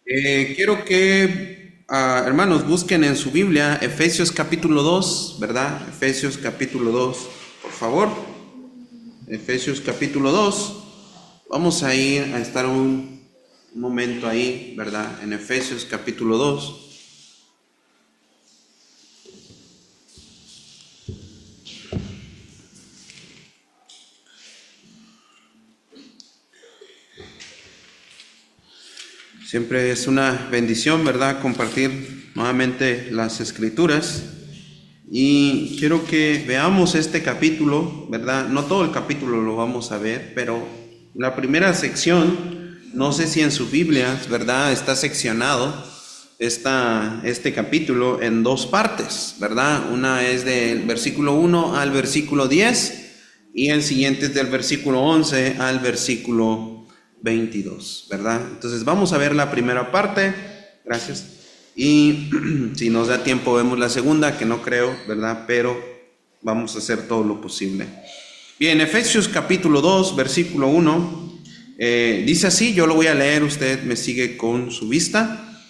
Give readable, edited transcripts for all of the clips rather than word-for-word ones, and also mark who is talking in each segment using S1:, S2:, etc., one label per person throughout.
S1: Quiero que, hermanos, busquen en su Biblia Efesios capítulo 2, ¿verdad? Efesios capítulo 2, por favor. Efesios capítulo 2. Vamos a ir a estar un momento ahí, ¿verdad? En Efesios capítulo 2. Siempre es una bendición, ¿verdad? Compartir nuevamente las escrituras. Y quiero que veamos este capítulo, ¿verdad? No todo el capítulo lo vamos a ver, pero la primera sección, no sé si en su Biblia, ¿verdad? Está seccionado este capítulo en dos partes, ¿verdad? Una es del versículo 1 al versículo 10 y el siguiente es del versículo 11 al versículo 22, ¿verdad? Entonces vamos a ver la primera parte, gracias, y si nos da tiempo vemos la segunda, que no creo, ¿verdad? Pero vamos a hacer todo lo posible. Bien, Efesios capítulo 2, versículo 1, dice así, yo lo voy a leer, usted me sigue con su vista.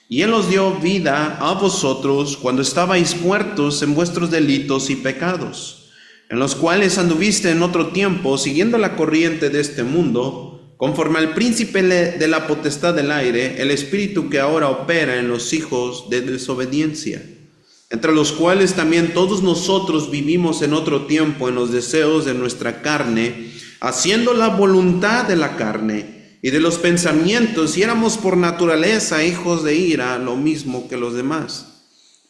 S1: Y Él os dio vida a vosotros cuando estabais muertos en vuestros delitos y pecados, en los cuales anduviste en otro tiempo, siguiendo la corriente de este mundo, conforme al príncipe de la potestad del aire, el espíritu que ahora opera en los hijos de desobediencia, entre los cuales también todos nosotros vivimos en otro tiempo en los deseos de nuestra carne, haciendo la voluntad de la carne y de los pensamientos, y éramos por naturaleza hijos de ira, lo mismo que los demás.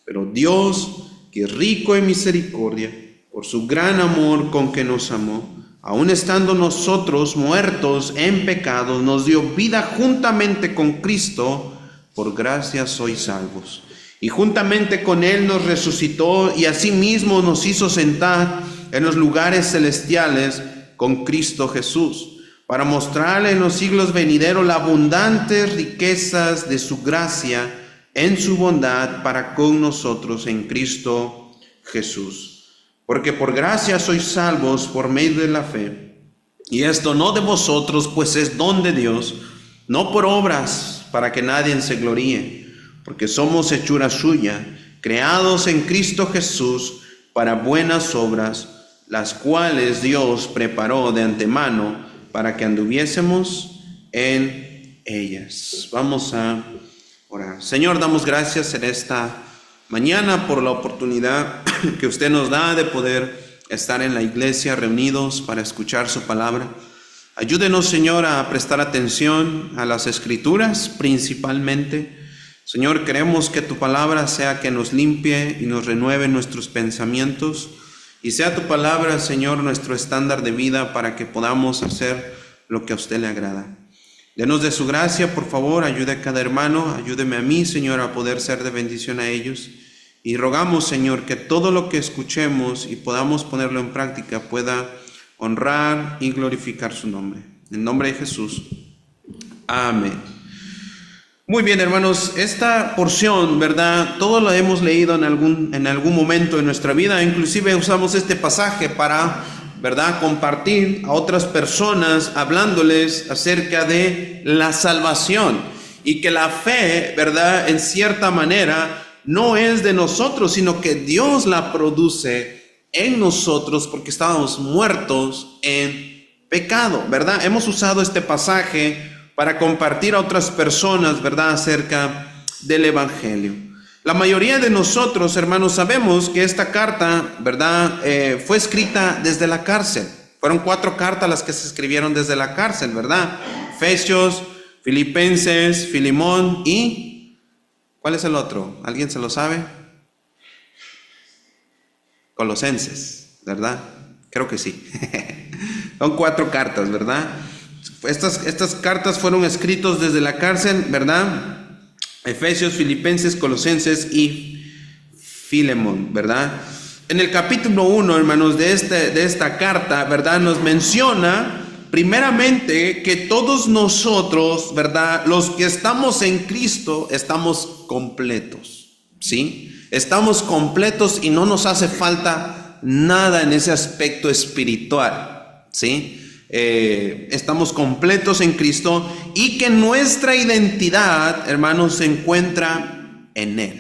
S1: Pero Dios, que es rico en misericordia, por su gran amor con que nos amó, aun estando nosotros muertos en pecados, nos dio vida juntamente con Cristo, por gracia sois salvos. Y juntamente con Él nos resucitó y asimismo nos hizo sentar en los lugares celestiales con Cristo Jesús, para mostrarle en los siglos venideros las abundantes riquezas de su gracia en su bondad para con nosotros en Cristo Jesús. Porque por gracia sois salvos por medio de la fe, y esto no de vosotros, pues es don de Dios, no por obras, para que nadie se gloríe, porque somos hechura suya, creados en Cristo Jesús para buenas obras, las cuales Dios preparó de antemano para que anduviésemos en ellas. Vamos a orar. Señor, damos gracias en esta mañana por la oportunidad que usted nos da de poder estar en la iglesia reunidos para escuchar su palabra. Ayúdenos, Señor, a prestar atención a las escrituras principalmente. Señor, queremos que tu palabra sea que nos limpie y nos renueve nuestros pensamientos, y sea tu palabra, Señor, nuestro estándar de vida para que podamos hacer lo que a usted le agrada. Denos de su gracia, por favor, ayude a cada hermano, ayúdeme a mí, Señor, a poder ser de bendición a ellos. Y rogamos, Señor, que todo lo que escuchemos y podamos ponerlo en práctica pueda honrar y glorificar su nombre. En el nombre de Jesús. Amén. Muy bien, hermanos, esta porción, ¿verdad? Todo lo hemos leído en algún momento de nuestra vida, inclusive usamos este pasaje para, ¿verdad?, compartir a otras personas, hablándoles acerca de la salvación, y que la fe, ¿verdad?, en cierta manera no es de nosotros, sino que Dios la produce en nosotros porque estábamos muertos en pecado, ¿verdad? Hemos usado este pasaje para compartir a otras personas, ¿verdad?, acerca del Evangelio. La mayoría de nosotros, hermanos, sabemos que esta carta, ¿verdad?, fue escrita desde la cárcel. Fueron 4 cartas las que se escribieron desde la cárcel, ¿verdad? Efesios, Filipenses, Filemón y... ¿cuál es el otro? ¿Alguien se lo sabe? Colosenses, ¿verdad? Creo que sí. Son 4 cartas, ¿verdad? Estas cartas fueron escritas desde la cárcel, ¿verdad? Efesios, Filipenses, Colosenses y Filemón, ¿verdad? En el capítulo 1, hermanos, de esta carta, ¿verdad?, nos menciona primeramente que todos nosotros, ¿verdad?, los que estamos en Cristo, estamos completos, ¿sí? Estamos completos y no nos hace falta nada en ese aspecto espiritual, ¿sí? estamos completos en Cristo y que nuestra identidad, hermanos, se encuentra en Él.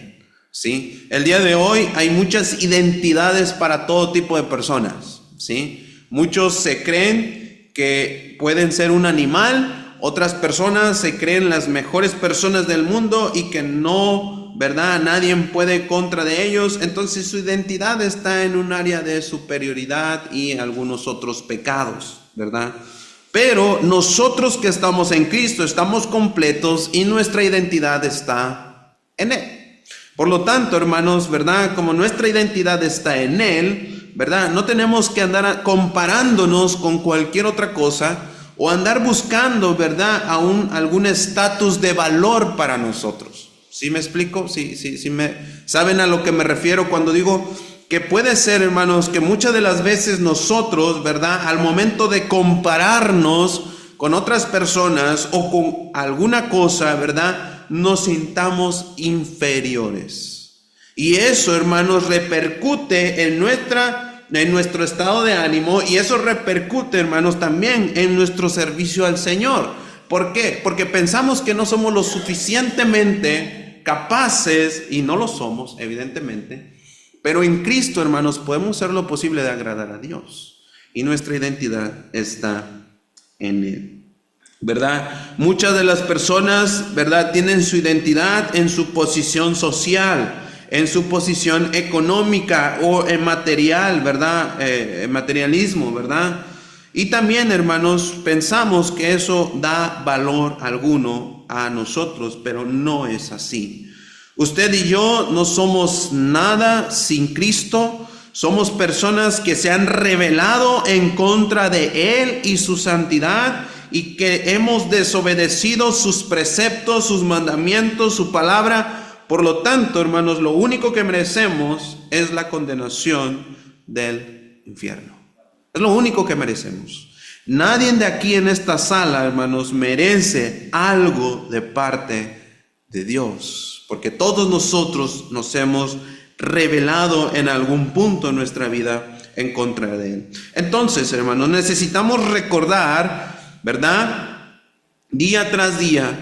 S1: ¿Sí? El día de hoy hay muchas identidades para todo tipo de personas. ¿Sí? Muchos se creen que pueden ser un animal, otras personas se creen las mejores personas del mundo y que no, ¿verdad? Nadie puede contra de ellos. Entonces su identidad está en un área de superioridad y algunos otros pecados, ¿verdad? Pero nosotros que estamos en Cristo estamos completos y nuestra identidad está en Él. Por lo tanto, hermanos, ¿verdad? Como nuestra identidad está en Él, ¿verdad? No tenemos que andar comparándonos con cualquier otra cosa o andar buscando, ¿verdad? Algún estatus de valor para nosotros. ¿Sí me explico? ¿Sí saben a lo que me refiero cuando digo que puede ser, hermanos, que muchas de las veces nosotros, ¿verdad? Al momento de compararnos con otras personas o con alguna cosa, ¿verdad? Nos sintamos inferiores. Y eso, hermanos, repercute en nuestro estado de ánimo, y eso repercute, hermanos, también en nuestro servicio al Señor. ¿Por qué? Porque pensamos que no somos lo suficientemente capaces, y no lo somos, evidentemente, pero en Cristo, hermanos, podemos hacer lo posible de agradar a Dios, y nuestra identidad está en Él. ¿Verdad? Muchas de las personas, ¿verdad?, tienen su identidad en su posición social, en su posición económica o en material, ¿verdad? En materialismo, ¿verdad? Y también, hermanos, pensamos que eso da valor alguno a nosotros, pero no es así. Usted y yo no somos nada sin Cristo. Somos personas que se han rebelado en contra de Él y su santidad, y que hemos desobedecido sus preceptos, sus mandamientos, su palabra. Por lo tanto, hermanos, lo único que merecemos es la condenación del infierno. Es lo único que merecemos. Nadie de aquí en esta sala, hermanos, merece algo de parte de Dios, porque todos nosotros nos hemos rebelado en algún punto en nuestra vida en contra de Él. Entonces, hermanos, necesitamos recordar, ¿verdad?, día tras día,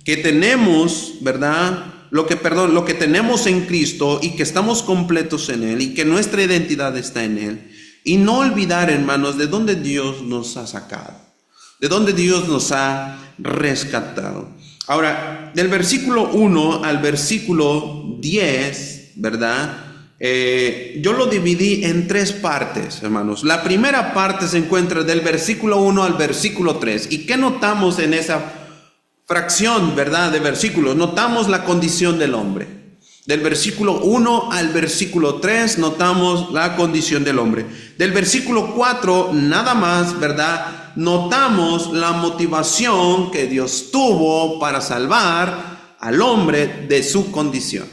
S1: que tenemos, ¿verdad?, lo que tenemos en Cristo y que estamos completos en Él y que nuestra identidad está en Él. Y no olvidar, hermanos, de dónde Dios nos ha sacado, de dónde Dios nos ha rescatado. Ahora, del versículo 1 al versículo 10, ¿verdad?, yo lo dividí en 3 partes, hermanos. La primera parte se encuentra del versículo 1 al versículo 3. ¿Y qué notamos en esa fracción, verdad, de versículos? Notamos la condición del hombre. Del versículo 1 al versículo 3 notamos la condición del hombre. Del versículo 4 nada más, ¿verdad?, notamos la motivación que Dios tuvo para salvar al hombre de su condición.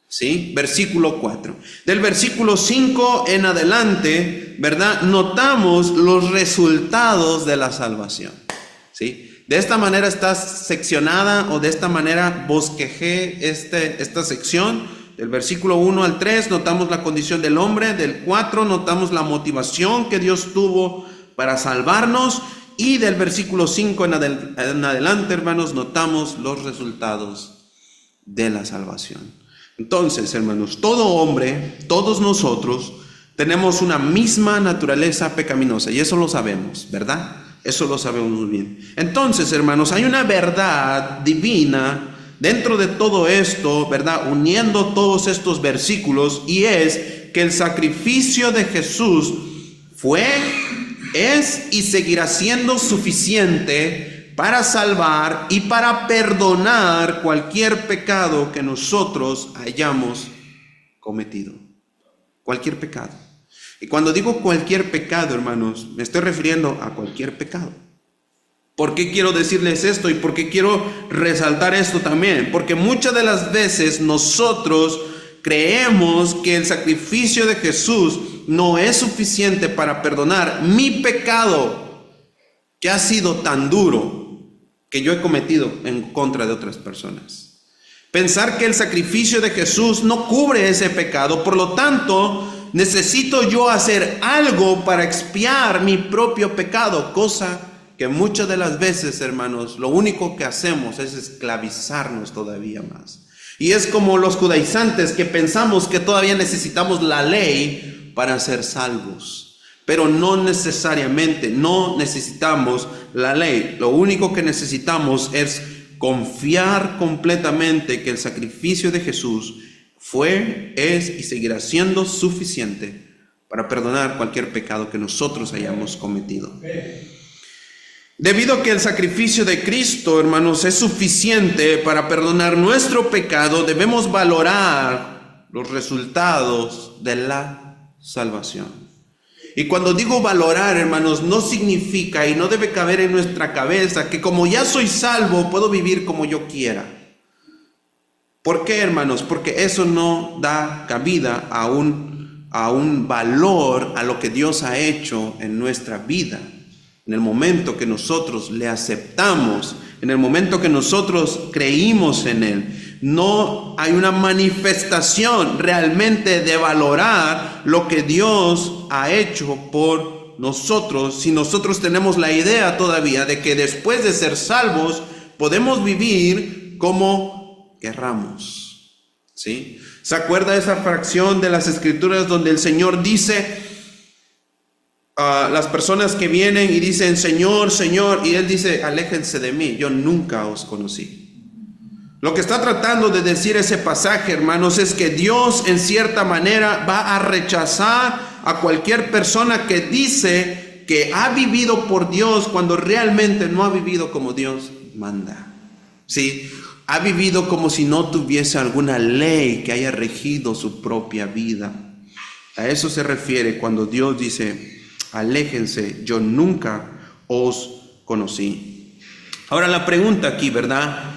S1: ¿Sí? Versículo 4. Del versículo 5 en adelante, ¿verdad?, notamos los resultados de la salvación. ¿Sí? De esta manera está seccionada, o de esta manera bosquejé esta sección. Del versículo 1 al 3 notamos la condición del hombre. Del 4 notamos la motivación que Dios tuvo para salvarnos. Y del versículo 5 en adelante, hermanos, notamos los resultados de la salvación. Entonces, hermanos, todo hombre, todos nosotros, tenemos una misma naturaleza pecaminosa, y eso lo sabemos, ¿verdad? Eso lo sabemos muy bien. Entonces, hermanos, hay una verdad divina dentro de todo esto, ¿verdad?, uniendo todos estos versículos, y es que el sacrificio de Jesús fue, es y seguirá siendo suficiente para salvar y para perdonar cualquier pecado que nosotros hayamos cometido. Cualquier pecado. Y cuando digo cualquier pecado, hermanos, me estoy refiriendo a cualquier pecado. ¿Por qué quiero decirles esto y por qué quiero resaltar esto también? Porque muchas de las veces nosotros creemos que el sacrificio de Jesús no es suficiente para perdonar mi pecado, que ha sido tan duro, que yo he cometido en contra de otras personas. Pensar que el sacrificio de Jesús no cubre ese pecado, por lo tanto, necesito yo hacer algo para expiar mi propio pecado, cosa que muchas de las veces, hermanos, lo único que hacemos es esclavizarnos todavía más. Y es como los judaizantes que pensamos que todavía necesitamos la ley para ser salvos. Pero no necesariamente, no necesitamos la ley. Lo único que necesitamos es confiar completamente que el sacrificio de Jesús fue, es y seguirá siendo suficiente para perdonar cualquier pecado que nosotros hayamos cometido. Debido a que el sacrificio de Cristo, hermanos, es suficiente para perdonar nuestro pecado, debemos valorar los resultados de la salvación. Y cuando digo valorar, hermanos, no significa y no debe caber en nuestra cabeza que como ya soy salvo, puedo vivir como yo quiera. ¿Por qué, hermanos? Porque eso no da cabida a un valor a lo que Dios ha hecho en nuestra vida. En el momento que nosotros le aceptamos, en el momento que nosotros creímos en Él, no hay una manifestación realmente de valorar lo que Dios ha hecho por nosotros. Si nosotros tenemos la idea todavía de que después de ser salvos podemos vivir como querramos, ¿sí? ¿Se acuerda de esa fracción de las Escrituras donde el Señor dice a las personas que vienen y dicen Señor, Señor, y Él dice aléjense de mí, yo nunca os conocí? Lo que está tratando de decir ese pasaje, hermanos, es que Dios en cierta manera va a rechazar a cualquier persona que dice que ha vivido por Dios cuando realmente no ha vivido como Dios manda, ¿sí? Ha vivido como si no tuviese alguna ley que haya regido su propia vida. A eso se refiere cuando Dios dice aléjense, yo nunca os conocí. Ahora la pregunta aquí, ¿verdad?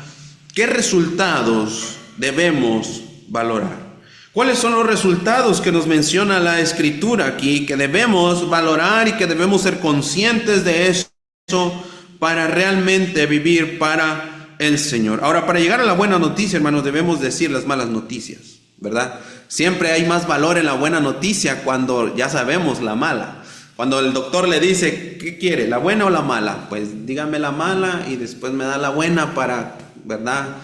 S1: ¿Qué resultados debemos valorar? ¿Cuáles son los resultados que nos menciona la Escritura aquí, que debemos valorar y que debemos ser conscientes de eso para realmente vivir para el Señor? Ahora, para llegar a la buena noticia, hermanos, debemos decir las malas noticias, ¿verdad? Siempre hay más valor en la buena noticia cuando ya sabemos la mala. Cuando el doctor le dice, ¿qué quiere? ¿La buena o la mala? Pues dígame la mala y después me da la buena para, ¿verdad?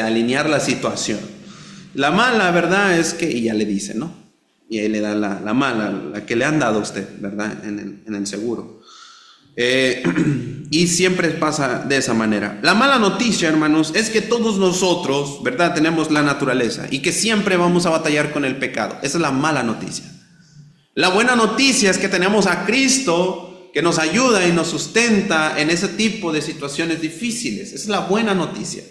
S1: Alinear la situación. La mala, ¿verdad? Es que, y ya le dice, ¿no? Y ahí le da la mala, la que le han dado a usted, ¿verdad? En el seguro. Y siempre pasa de esa manera. La mala noticia, hermanos, es que todos nosotros, ¿verdad? Tenemos la naturaleza y que siempre vamos a batallar con el pecado. Esa es la mala noticia. La buena noticia es que tenemos a Cristo que nos ayuda y nos sustenta en ese tipo de situaciones difíciles. Esa es la buena noticia.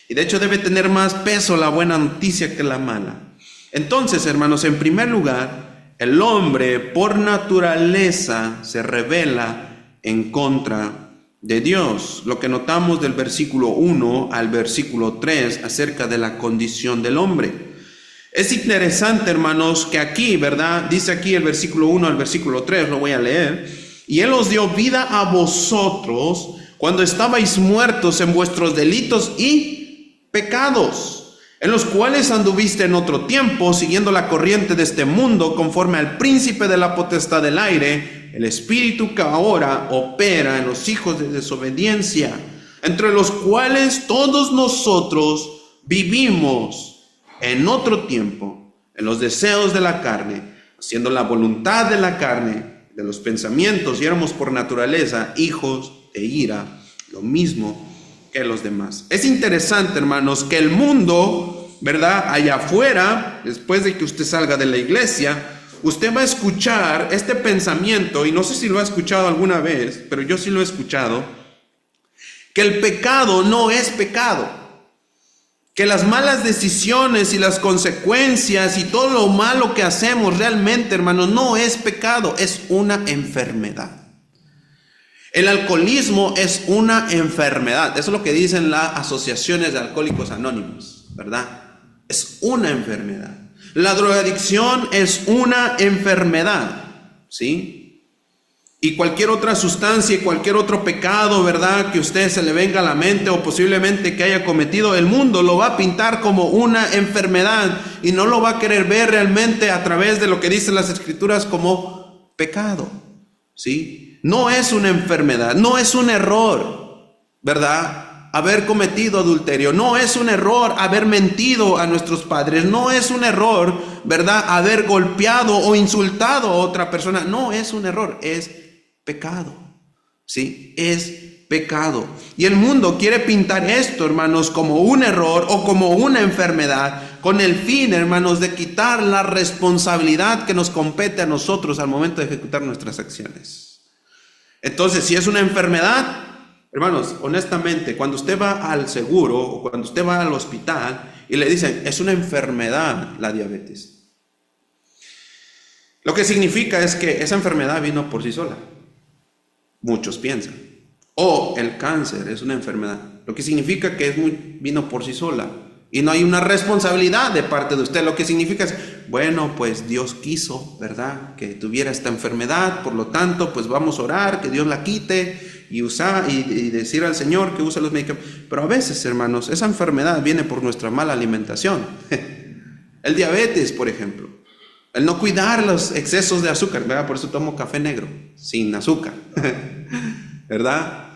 S1: Y de hecho debe tener más peso la buena noticia que la mala. Entonces, hermanos, en primer lugar, el hombre por naturaleza se rebela en contra de Dios. Lo que notamos del versículo 1 al versículo 3 acerca de la condición del hombre. Es interesante, hermanos, que aquí, ¿verdad? Dice aquí el versículo 1 al versículo 3, lo voy a leer. Y Él os dio vida a vosotros cuando estabais muertos en vuestros delitos y pecados, en los cuales anduviste en otro tiempo, siguiendo la corriente de este mundo, conforme al príncipe de la potestad del aire, el espíritu que ahora opera en los hijos de desobediencia, entre los cuales todos nosotros vivimos en otro tiempo, en los deseos de la carne, haciendo la voluntad de la carne, de los pensamientos, y éramos por naturaleza hijos de ira, lo mismo que los demás. Es interesante, hermanos, que el mundo, ¿verdad? Allá afuera, después de que usted salga de la iglesia, usted va a escuchar este pensamiento, y no sé si lo ha escuchado alguna vez, pero yo sí lo he escuchado, que el pecado no es pecado. Que las malas decisiones y las consecuencias y todo lo malo que hacemos realmente, hermanos, no es pecado, es una enfermedad. El alcoholismo es una enfermedad. Eso es lo que dicen las asociaciones de alcohólicos anónimos, ¿verdad? Es una enfermedad. La drogadicción es una enfermedad, ¿sí? Y cualquier otra sustancia y cualquier otro pecado, ¿verdad?, que a usted se le venga a la mente o posiblemente que haya cometido, el mundo lo va a pintar como una enfermedad y no lo va a querer ver realmente a través de lo que dicen las Escrituras como pecado, ¿sí? No es una enfermedad, no es un error, ¿verdad?, haber cometido adulterio. No es un error haber mentido a nuestros padres. No es un error, ¿verdad?, haber golpeado o insultado a otra persona. No es un error, es pecado, ¿sí? Es pecado. Y el mundo quiere pintar esto, hermanos, como un error o como una enfermedad, con el fin, hermanos, de quitar la responsabilidad que nos compete a nosotros al momento de ejecutar nuestras acciones. Entonces, si es una enfermedad, hermanos, honestamente, cuando usted va al seguro o cuando usted va al hospital y le dicen, es una enfermedad la diabetes, lo que significa es que esa enfermedad vino por sí sola. Muchos piensan. O el cáncer es una enfermedad, lo que significa que vino por sí sola y no hay una responsabilidad de parte de usted. Lo que significa es, bueno, pues Dios quiso, ¿verdad?, que tuviera esta enfermedad, por lo tanto, pues vamos a orar, que Dios la quite y decir al Señor que use los medicamentos. Pero a veces, hermanos, esa enfermedad viene por nuestra mala alimentación. El diabetes, por ejemplo, el no cuidar los excesos de azúcar, ¿verdad? Por eso tomo café negro, sin azúcar, ¿verdad?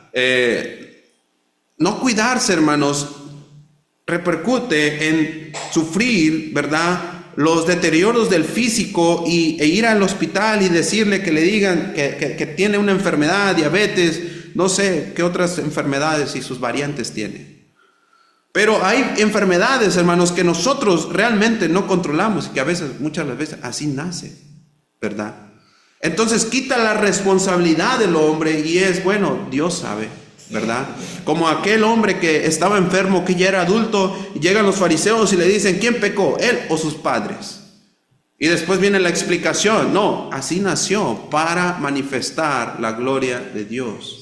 S1: No cuidarse, hermanos, repercute en sufrir, ¿verdad?, los deterioros del físico e ir al hospital y decirle que le digan que tiene una enfermedad, diabetes, no sé qué otras enfermedades y sus variantes tiene. Pero hay enfermedades, hermanos, que nosotros realmente no controlamos y que muchas veces así nace, ¿verdad? Entonces quita la responsabilidad del hombre y es, bueno, Dios sabe, ¿verdad? Como aquel hombre que estaba enfermo, que ya era adulto, y llegan los fariseos y le dicen, ¿quién pecó, él o sus padres? Y después viene la explicación, no, así nació para manifestar la gloria de Dios.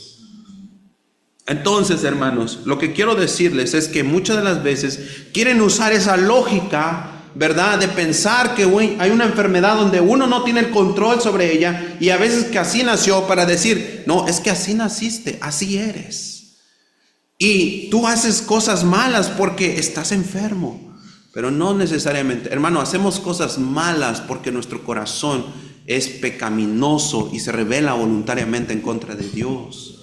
S1: Entonces, hermanos, lo que quiero decirles es que muchas de las veces quieren usar esa lógica, ¿verdad?, de pensar que hay una enfermedad donde uno no tiene el control sobre ella y a veces que así nació, para decir, no, es que así naciste, así eres. Y tú haces cosas malas porque estás enfermo, pero no necesariamente. Hermano, hacemos cosas malas porque nuestro corazón es pecaminoso y se rebela voluntariamente en contra de Dios.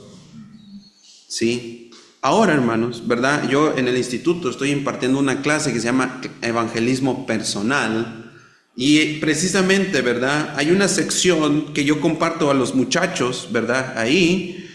S1: ¿Sí? Ahora, hermanos, ¿verdad? Yo en el instituto estoy impartiendo una clase que se llama Evangelismo Personal y precisamente, ¿verdad?, hay una sección que yo comparto a los muchachos, ¿verdad? Ahí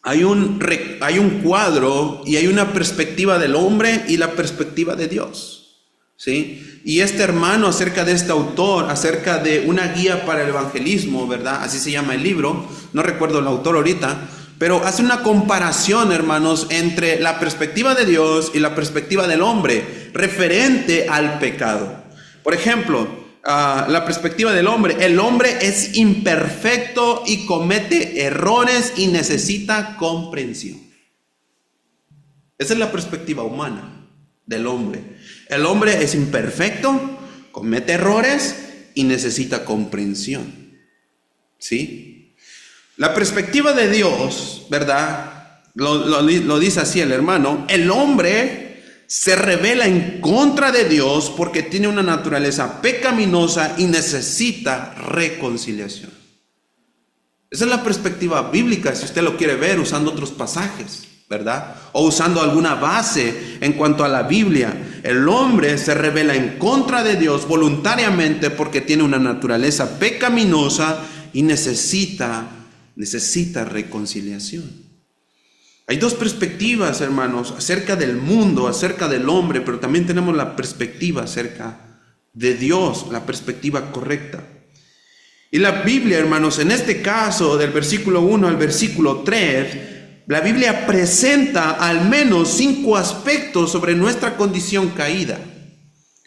S1: hay un cuadro y hay una perspectiva del hombre y la perspectiva de Dios, ¿sí? Y este hermano, acerca de este autor, acerca de una guía para el evangelismo, ¿verdad?, así se llama el libro, no recuerdo el autor ahorita, pero hace una comparación, hermanos, entre la perspectiva de Dios y la perspectiva del hombre referente al pecado. Por ejemplo, la perspectiva del hombre. El hombre es imperfecto y comete errores y necesita comprensión. Esa es la perspectiva humana del hombre. El hombre es imperfecto, comete errores y necesita comprensión. ¿Sí? La perspectiva de Dios, ¿verdad? Lo dice así el hermano. El hombre se rebela en contra de Dios porque tiene una naturaleza pecaminosa y necesita reconciliación. Esa es la perspectiva bíblica, si usted lo quiere ver usando otros pasajes, ¿verdad? O usando alguna base en cuanto a la Biblia. El hombre se rebela en contra de Dios voluntariamente porque tiene una naturaleza pecaminosa y necesita reconciliación. Hay dos perspectivas, hermanos, acerca del mundo, acerca del hombre, pero también tenemos la perspectiva acerca de Dios, la perspectiva correcta. Y la Biblia, hermanos, en este caso, del versículo 1 al versículo 3, la Biblia presenta al menos 5 aspectos sobre nuestra condición caída.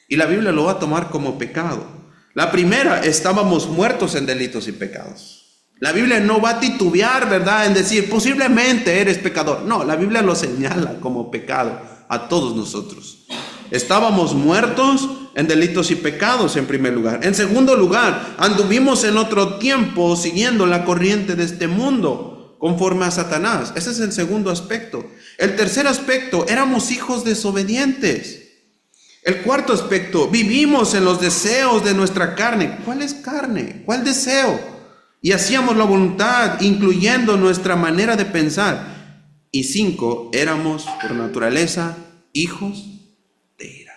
S1: Y la Biblia lo va a tomar como pecado. La primera, estábamos muertos en delitos y pecados. La Biblia no va a titubear, ¿verdad?, en decir, posiblemente eres pecador. No, la Biblia lo señala como pecado a todos nosotros. Estábamos muertos en delitos y pecados en primer lugar. En segundo lugar, anduvimos en otro tiempo siguiendo la corriente de este mundo, conforme a Satanás. Ese es el segundo aspecto. El tercer aspecto, éramos hijos desobedientes. El cuarto aspecto, vivimos en los deseos de nuestra carne. ¿Cuál es carne? ¿Cuál deseo? Y hacíamos la voluntad, incluyendo nuestra manera de pensar. Y 5, éramos por naturaleza hijos de ira.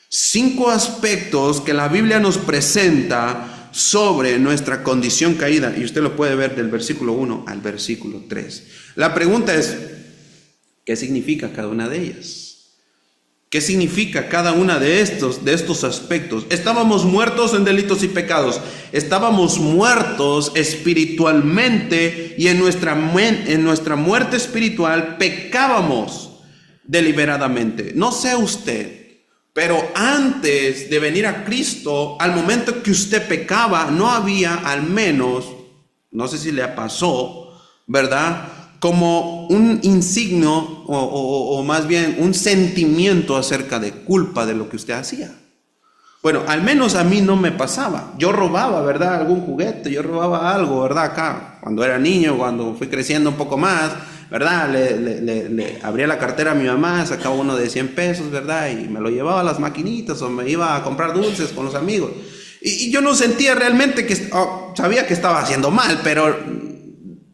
S1: 5 aspectos que la Biblia nos presenta sobre nuestra condición caída. Y usted lo puede ver del versículo 1 al versículo 3. La pregunta es, ¿qué significa cada una de ellas? ¿Qué significa cada una de estos aspectos? Estábamos muertos en delitos y pecados. Estábamos muertos espiritualmente y en nuestra muerte espiritual pecábamos deliberadamente. No sé usted, pero antes de venir a Cristo, al momento que usted pecaba, no había al menos, no sé si le pasó, ¿verdad?, como un insigno o más bien un sentimiento acerca de culpa de lo que usted hacía. Bueno, al menos a mí no me pasaba. Yo robaba, ¿verdad?, algún juguete, yo robaba algo, ¿verdad?, acá, cuando era niño, cuando fui creciendo un poco más, ¿verdad?, le abría la cartera a mi mamá, sacaba uno de 100 pesos, ¿verdad?, y me lo llevaba a las maquinitas o me iba a comprar dulces con los amigos. Y yo no sentía realmente que, sabía que estaba haciendo mal, pero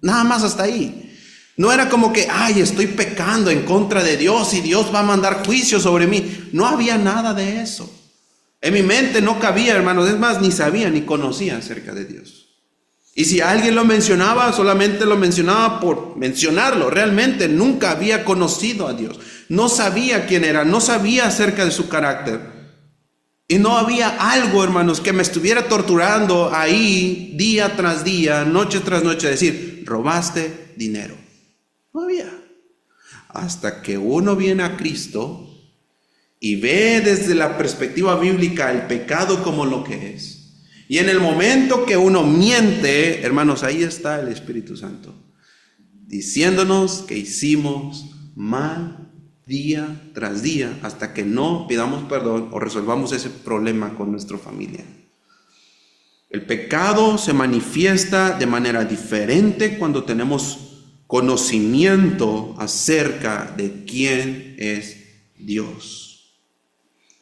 S1: nada más hasta ahí. No era como que, ay, estoy pecando en contra de Dios y Dios va a mandar juicio sobre mí. No había nada de eso. En mi mente no cabía, hermanos. Es más, ni sabía ni conocía acerca de Dios. Y si alguien lo mencionaba, solamente lo mencionaba por mencionarlo. Realmente nunca había conocido a Dios. No sabía quién era, no sabía acerca de su carácter. Y no había algo, hermanos, que me estuviera torturando ahí día tras día, noche tras noche, decir, robaste dinero. No había. Hasta que uno viene a Cristo y ve desde la perspectiva bíblica el pecado como lo que es. Y en el momento que uno miente, hermanos, ahí está el Espíritu Santo, diciéndonos que hicimos mal día tras día, hasta que no pidamos perdón o resolvamos ese problema con nuestra familia. El pecado se manifiesta de manera diferente cuando tenemos conocimiento acerca de quién es Dios.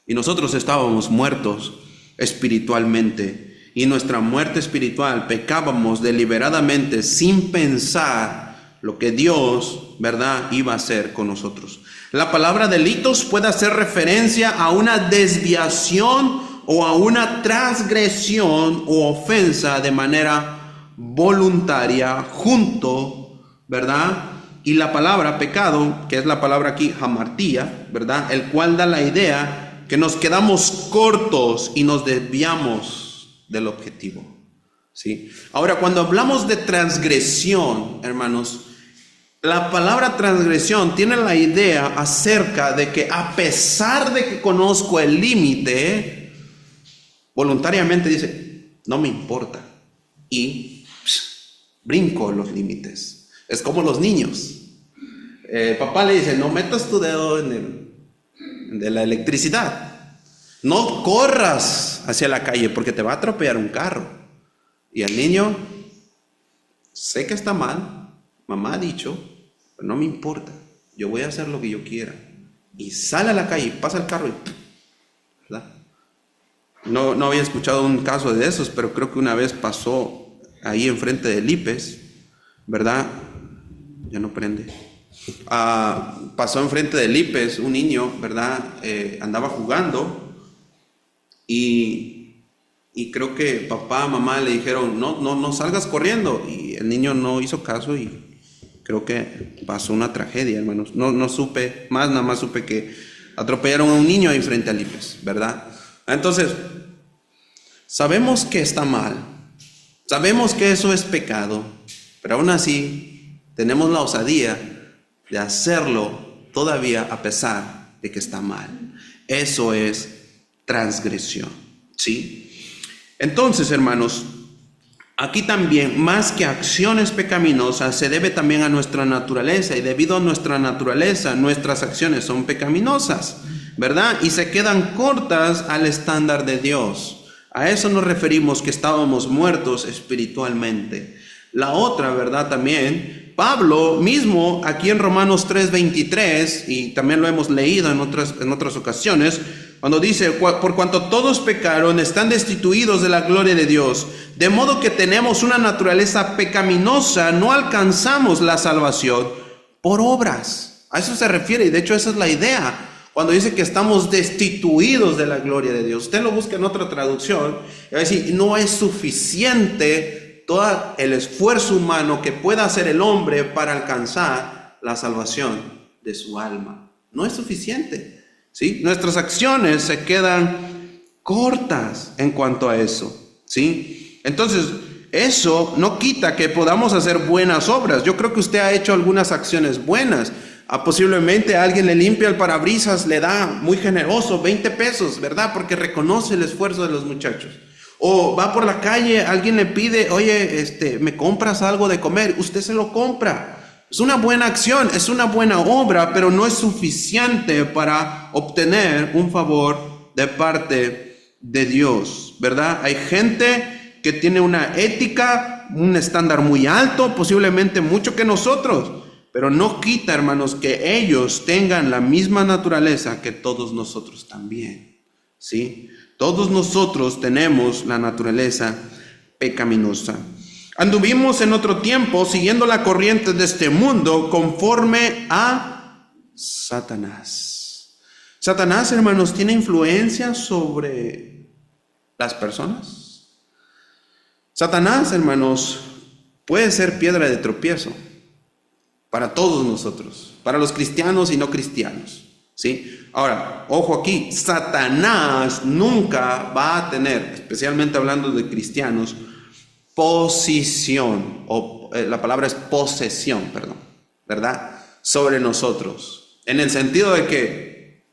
S1: Y nosotros estábamos muertos espiritualmente, y nuestra muerte espiritual pecábamos deliberadamente sin pensar lo que Dios, ¿verdad?, iba a hacer con nosotros. La palabra delitos puede hacer referencia a una desviación o a una transgresión o ofensa de manera voluntaria junto, ¿verdad?, y la palabra pecado, que es la palabra aquí, hamartía, ¿verdad?, el cual da la idea que nos quedamos cortos y nos desviamos del objetivo, ¿sí? Ahora, cuando hablamos de transgresión, hermanos, la palabra transgresión tiene la idea acerca de que a pesar de que conozco el límite, voluntariamente dice, no me importa, y brinco los límites. Es como los niños. Papá le dice, no metas tu dedo de la electricidad. No corras hacia la calle porque te va a atropellar un carro. Y el niño, sé que está mal, mamá ha dicho, pero no me importa. Yo voy a hacer lo que yo quiera. Y sale a la calle, pasa el carro y, ¿verdad? No había escuchado un caso de esos, pero creo que una vez pasó ahí enfrente de Lipes, ¿verdad? Ya no prende. Pasó enfrente de Lipes un niño, ¿verdad? Andaba jugando y creo que papá, mamá le dijeron, no salgas corriendo. Y el niño no hizo caso y creo que pasó una tragedia, hermanos. No supe más, nada más supe que atropellaron a un niño ahí frente a Lipes, ¿verdad? Entonces, sabemos que está mal, sabemos que eso es pecado, pero aún así tenemos la osadía de hacerlo todavía a pesar de que está mal. Eso es transgresión, ¿sí? Entonces, hermanos, aquí también, más que acciones pecaminosas, se debe también a nuestra naturaleza, y debido a nuestra naturaleza, nuestras acciones son pecaminosas. ¿verdad? Y se quedan cortas al estándar de Dios. A eso nos referimos, que estábamos muertos espiritualmente. La otra, ¿verdad? También, Pablo mismo, aquí en Romanos 3:23, y también lo hemos leído en otras ocasiones, cuando dice, por cuanto todos pecaron, están destituidos de la gloria de Dios, de modo que tenemos una naturaleza pecaminosa, no alcanzamos la salvación por obras. A eso se refiere, y de hecho esa es la idea, cuando dice que estamos destituidos de la gloria de Dios. Usted lo busca en otra traducción, y va a decir, no es suficiente todo el esfuerzo humano que pueda hacer el hombre para alcanzar la salvación de su alma. No es suficiente. ¿Sí? Nuestras acciones se quedan cortas en cuanto a eso, ¿sí? Entonces, eso no quita que podamos hacer buenas obras. Yo creo que usted ha hecho algunas acciones buenas. Posiblemente a alguien le limpia el parabrisas, le da muy generoso, 20 pesos, ¿verdad? Porque reconoce el esfuerzo de los muchachos. O va por la calle, alguien le pide, oye, ¿me compras algo de comer? Usted se lo compra. Es una buena acción, es una buena obra, pero no es suficiente para obtener un favor de parte de Dios, ¿verdad? Hay gente que tiene una ética, un estándar muy alto, posiblemente mucho que nosotros, pero no quita, hermanos, que ellos tengan la misma naturaleza que todos nosotros también, ¿sí? Todos nosotros tenemos la naturaleza pecaminosa. Anduvimos en otro tiempo siguiendo la corriente de este mundo conforme a Satanás. Satanás, hermanos, tiene influencia sobre las personas. Satanás, hermanos, puede ser piedra de tropiezo para todos nosotros, para los cristianos y no cristianos, ¿sí? Ahora, ojo aquí, Satanás nunca va a tener, especialmente hablando de cristianos, posición, o la palabra es posesión, perdón, ¿verdad? Sobre nosotros. En el sentido de que,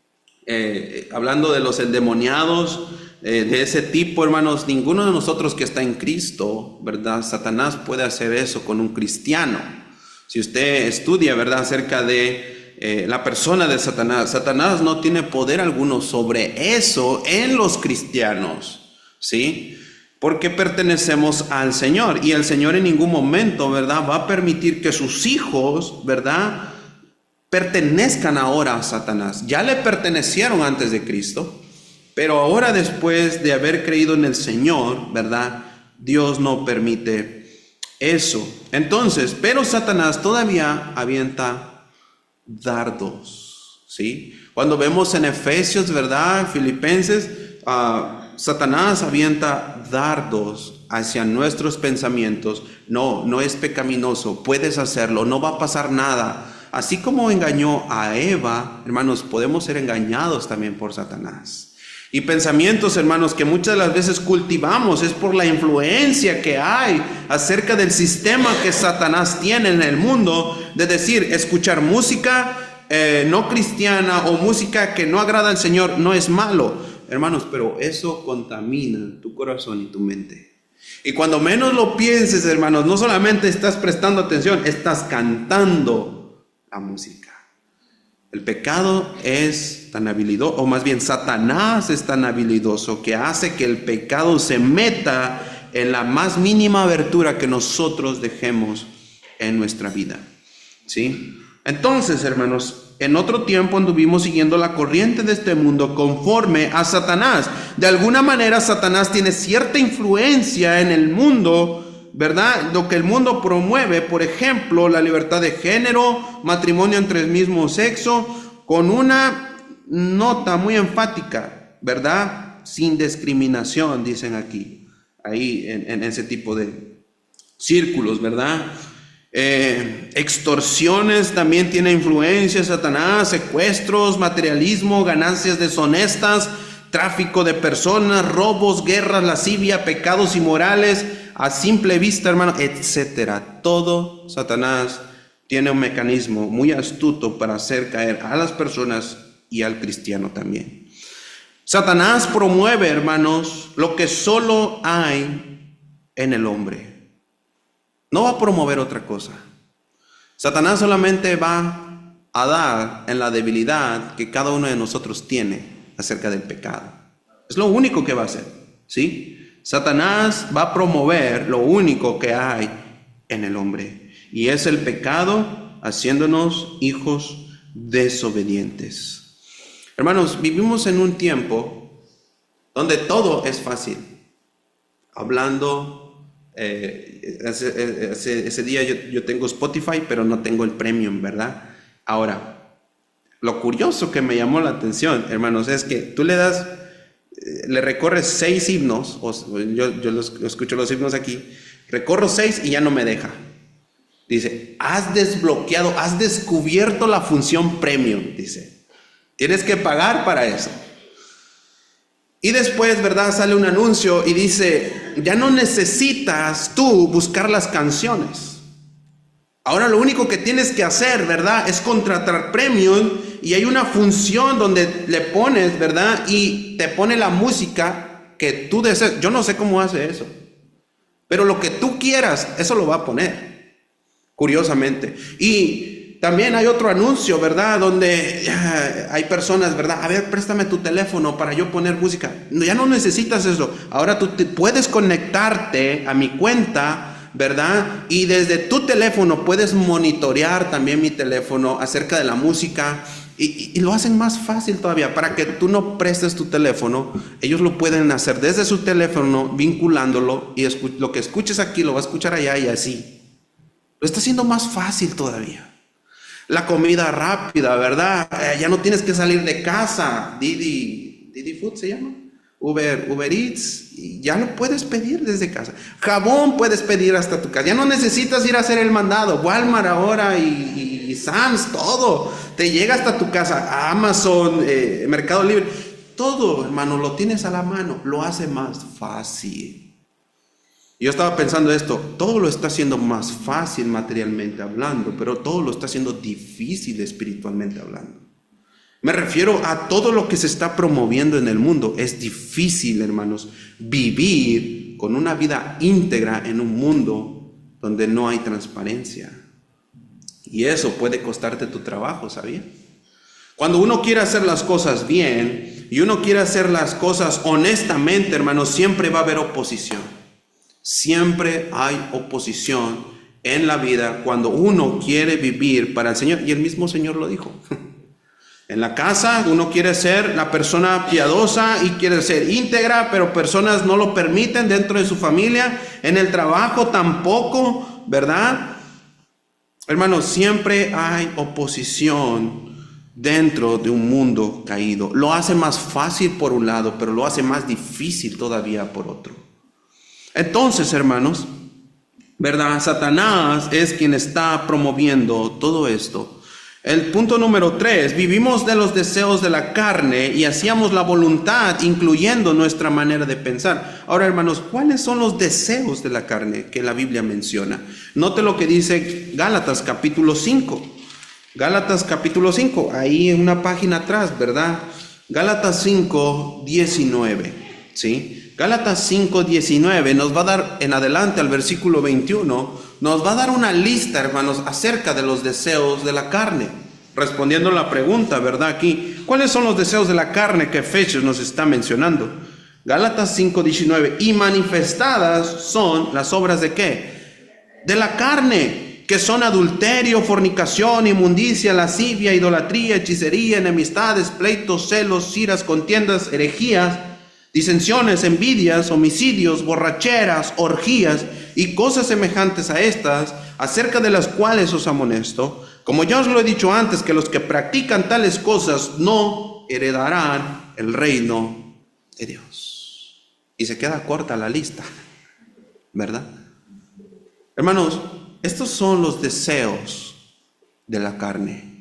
S1: hablando de los endemoniados, de ese tipo, hermanos, ninguno de nosotros que está en Cristo, ¿verdad? Satanás puede hacer eso con un cristiano. Si usted estudia, ¿verdad?, acerca de la persona de Satanás, Satanás no tiene poder alguno sobre eso en los cristianos, ¿sí? Porque pertenecemos al Señor, y el Señor en ningún momento, ¿verdad?, va a permitir que sus hijos, ¿verdad?, pertenezcan ahora a Satanás. Ya le pertenecieron antes de Cristo, pero ahora, después de haber creído en el Señor, ¿verdad?, Dios no permite eso. Entonces, pero Satanás todavía avienta dardos, ¿sí? Cuando vemos en Efesios, ¿verdad?, Filipenses, Satanás avienta dardos hacia nuestros pensamientos. No es pecaminoso, puedes hacerlo, no va a pasar nada. Así como engañó a Eva, hermanos, podemos ser engañados también por Satanás. Y pensamientos, hermanos, que muchas de las veces cultivamos es por la influencia que hay acerca del sistema que Satanás tiene en el mundo, de decir, escuchar música no cristiana o música que no agrada al Señor no es malo. Hermanos, pero eso contamina tu corazón y tu mente. Y cuando menos lo pienses, hermanos, no solamente estás prestando atención, estás cantando la música. El pecado es tan habilidoso, o más bien Satanás es tan habilidoso, que hace que el pecado se meta en la más mínima abertura que nosotros dejemos en nuestra vida, ¿sí? Entonces, hermanos, en otro tiempo anduvimos siguiendo la corriente de este mundo conforme a Satanás. De alguna manera Satanás tiene cierta influencia en el mundo, ¿verdad? Lo que el mundo promueve, por ejemplo, la libertad de género, matrimonio entre el mismo sexo, con una nota muy enfática, ¿verdad? Sin discriminación, dicen aquí, ahí en ese tipo de círculos, ¿verdad? Extorsiones también tiene influencia Satanás, secuestros, materialismo, ganancias deshonestas, tráfico de personas, robos, guerras, lascivia, pecados inmorales a simple vista, hermano, etcétera. Todo Satanás tiene un mecanismo muy astuto para hacer caer a las personas y al cristiano también. Satanás promueve, hermanos, lo que solo hay en el hombre. No va a promover otra cosa. Satanás solamente va a dar en la debilidad que cada uno de nosotros tiene acerca del pecado. Es lo único que va a hacer, ¿sí? Satanás va a promover lo único que hay en el hombre, y es el pecado, haciéndonos hijos desobedientes. Hermanos, vivimos en un tiempo donde todo es fácil. Hablando, ese día yo tengo Spotify, pero no tengo el Premium, ¿verdad? Ahora, lo curioso que me llamó la atención, hermanos, es que tú le recorres 6 himnos, yo escucho los himnos aquí, recorro 6 y ya no me deja. Dice, has descubierto la función Premium, dice. Tienes que pagar para eso. Y después, ¿verdad? Sale un anuncio y dice, ya no necesitas tú buscar las canciones. Ahora lo único que tienes que hacer, ¿verdad? Es contratar Premium, y hay una función donde le pones, ¿verdad? Y te pone la música que tú deseas. Yo no sé cómo hace eso, pero lo que tú quieras, eso lo va a poner, curiosamente. Y también hay otro anuncio, ¿verdad? Donde hay personas, ¿verdad? A ver, préstame tu teléfono para yo poner música. Ya no necesitas eso. Ahora tú puedes conectarte a mi cuenta, ¿verdad? Y desde tu teléfono puedes monitorear también mi teléfono acerca de la música, y lo hacen más fácil todavía. Para que tú no prestes tu teléfono, ellos lo pueden hacer desde su teléfono, vinculándolo, y lo que escuches aquí lo va a escuchar allá, y así. Lo está haciendo más fácil todavía. La comida rápida, ¿verdad? Ya no tienes que salir de casa. Didi Food se llama. Uber Eats, y ya lo puedes pedir desde casa. Jabón puedes pedir hasta tu casa. Ya no necesitas ir a hacer el mandado. Walmart ahora y Sam's, todo te llega hasta tu casa. Amazon, Mercado Libre, todo, hermano, lo tienes a la mano. Lo hace más fácil. Yo estaba pensando esto, todo lo está haciendo más fácil materialmente hablando, pero todo lo está haciendo difícil espiritualmente hablando. Me refiero a todo lo que se está promoviendo en el mundo. Es difícil, hermanos, vivir con una vida íntegra en un mundo donde no hay transparencia. Y eso puede costarte tu trabajo, ¿sabía? Cuando uno quiere hacer las cosas bien y uno quiere hacer las cosas honestamente, hermanos, siempre va a haber oposición. Siempre hay oposición en la vida cuando uno quiere vivir para el Señor. Y el mismo Señor lo dijo. En la casa uno quiere ser la persona piadosa y quiere ser íntegra, pero personas no lo permiten dentro de su familia. En el trabajo tampoco, ¿verdad? Hermanos, siempre hay oposición dentro de un mundo caído. Lo hace más fácil por un lado, pero lo hace más difícil todavía por otro. Entonces, hermanos, ¿verdad? Satanás es quien está promoviendo todo esto. El punto número 3, vivimos de los deseos de la carne y hacíamos la voluntad, incluyendo nuestra manera de pensar. Ahora, hermanos, ¿cuáles son los deseos de la carne que la Biblia menciona? Note lo que dice Gálatas capítulo 5. Gálatas capítulo 5, ahí en una página atrás, ¿verdad? Gálatas 5, 19, ¿sí? Gálatas 5, 19 nos va a dar en adelante al versículo 21, nos va a dar una lista, hermanos, acerca de los deseos de la carne. Respondiendo a la pregunta, ¿verdad? Aquí, ¿cuáles son los deseos de la carne que Efesios nos está mencionando? Gálatas 5, 19, y manifestadas son las obras ¿de qué? De la carne, que son adulterio, fornicación, inmundicia, lascivia, idolatría, hechicería, enemistades, pleitos, celos, iras, contiendas, herejías, disensiones, envidias, homicidios, borracheras, orgías y cosas semejantes a estas, acerca de las cuales os amonesto, como ya os lo he dicho antes, que los que practican tales cosas no heredarán el reino de Dios. Y se queda corta la lista, ¿verdad? Hermanos, estos son los deseos de la carne.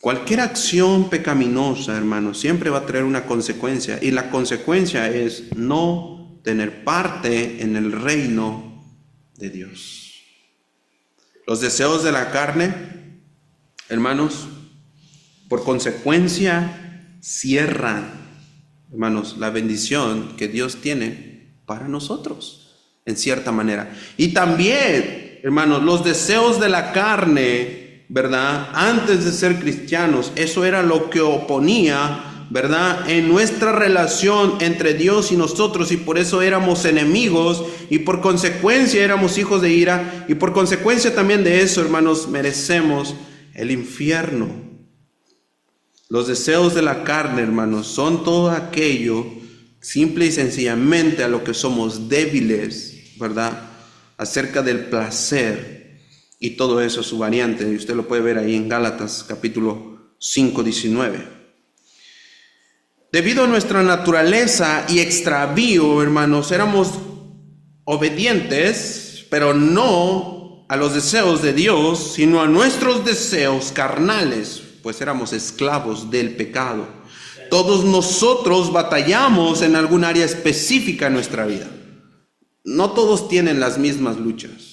S1: Cualquier acción pecaminosa, hermanos, siempre va a traer una consecuencia, y la consecuencia es no tener parte en el reino de Dios. Los deseos de la carne, hermanos, por consecuencia cierran, hermanos, la bendición que Dios tiene para nosotros, en cierta manera. Y también, hermanos, los deseos de la carne ¿verdad? Antes de ser cristianos, eso era lo que oponía, ¿verdad? En nuestra relación entre Dios y nosotros, y por eso éramos enemigos, y por consecuencia éramos hijos de ira, y por consecuencia también de eso, hermanos, merecemos el infierno. Los deseos de la carne, hermanos, son todo aquello, simple y sencillamente a lo que somos débiles, ¿verdad? Acerca del placer. Y todo eso es su variante, y usted lo puede ver ahí en Gálatas capítulo 5, 19. Debido a nuestra naturaleza y extravío, hermanos, éramos obedientes, pero no a los deseos de Dios, sino a nuestros deseos carnales, pues éramos esclavos del pecado. Todos nosotros batallamos en algún área específica en nuestra vida. No todos tienen las mismas luchas.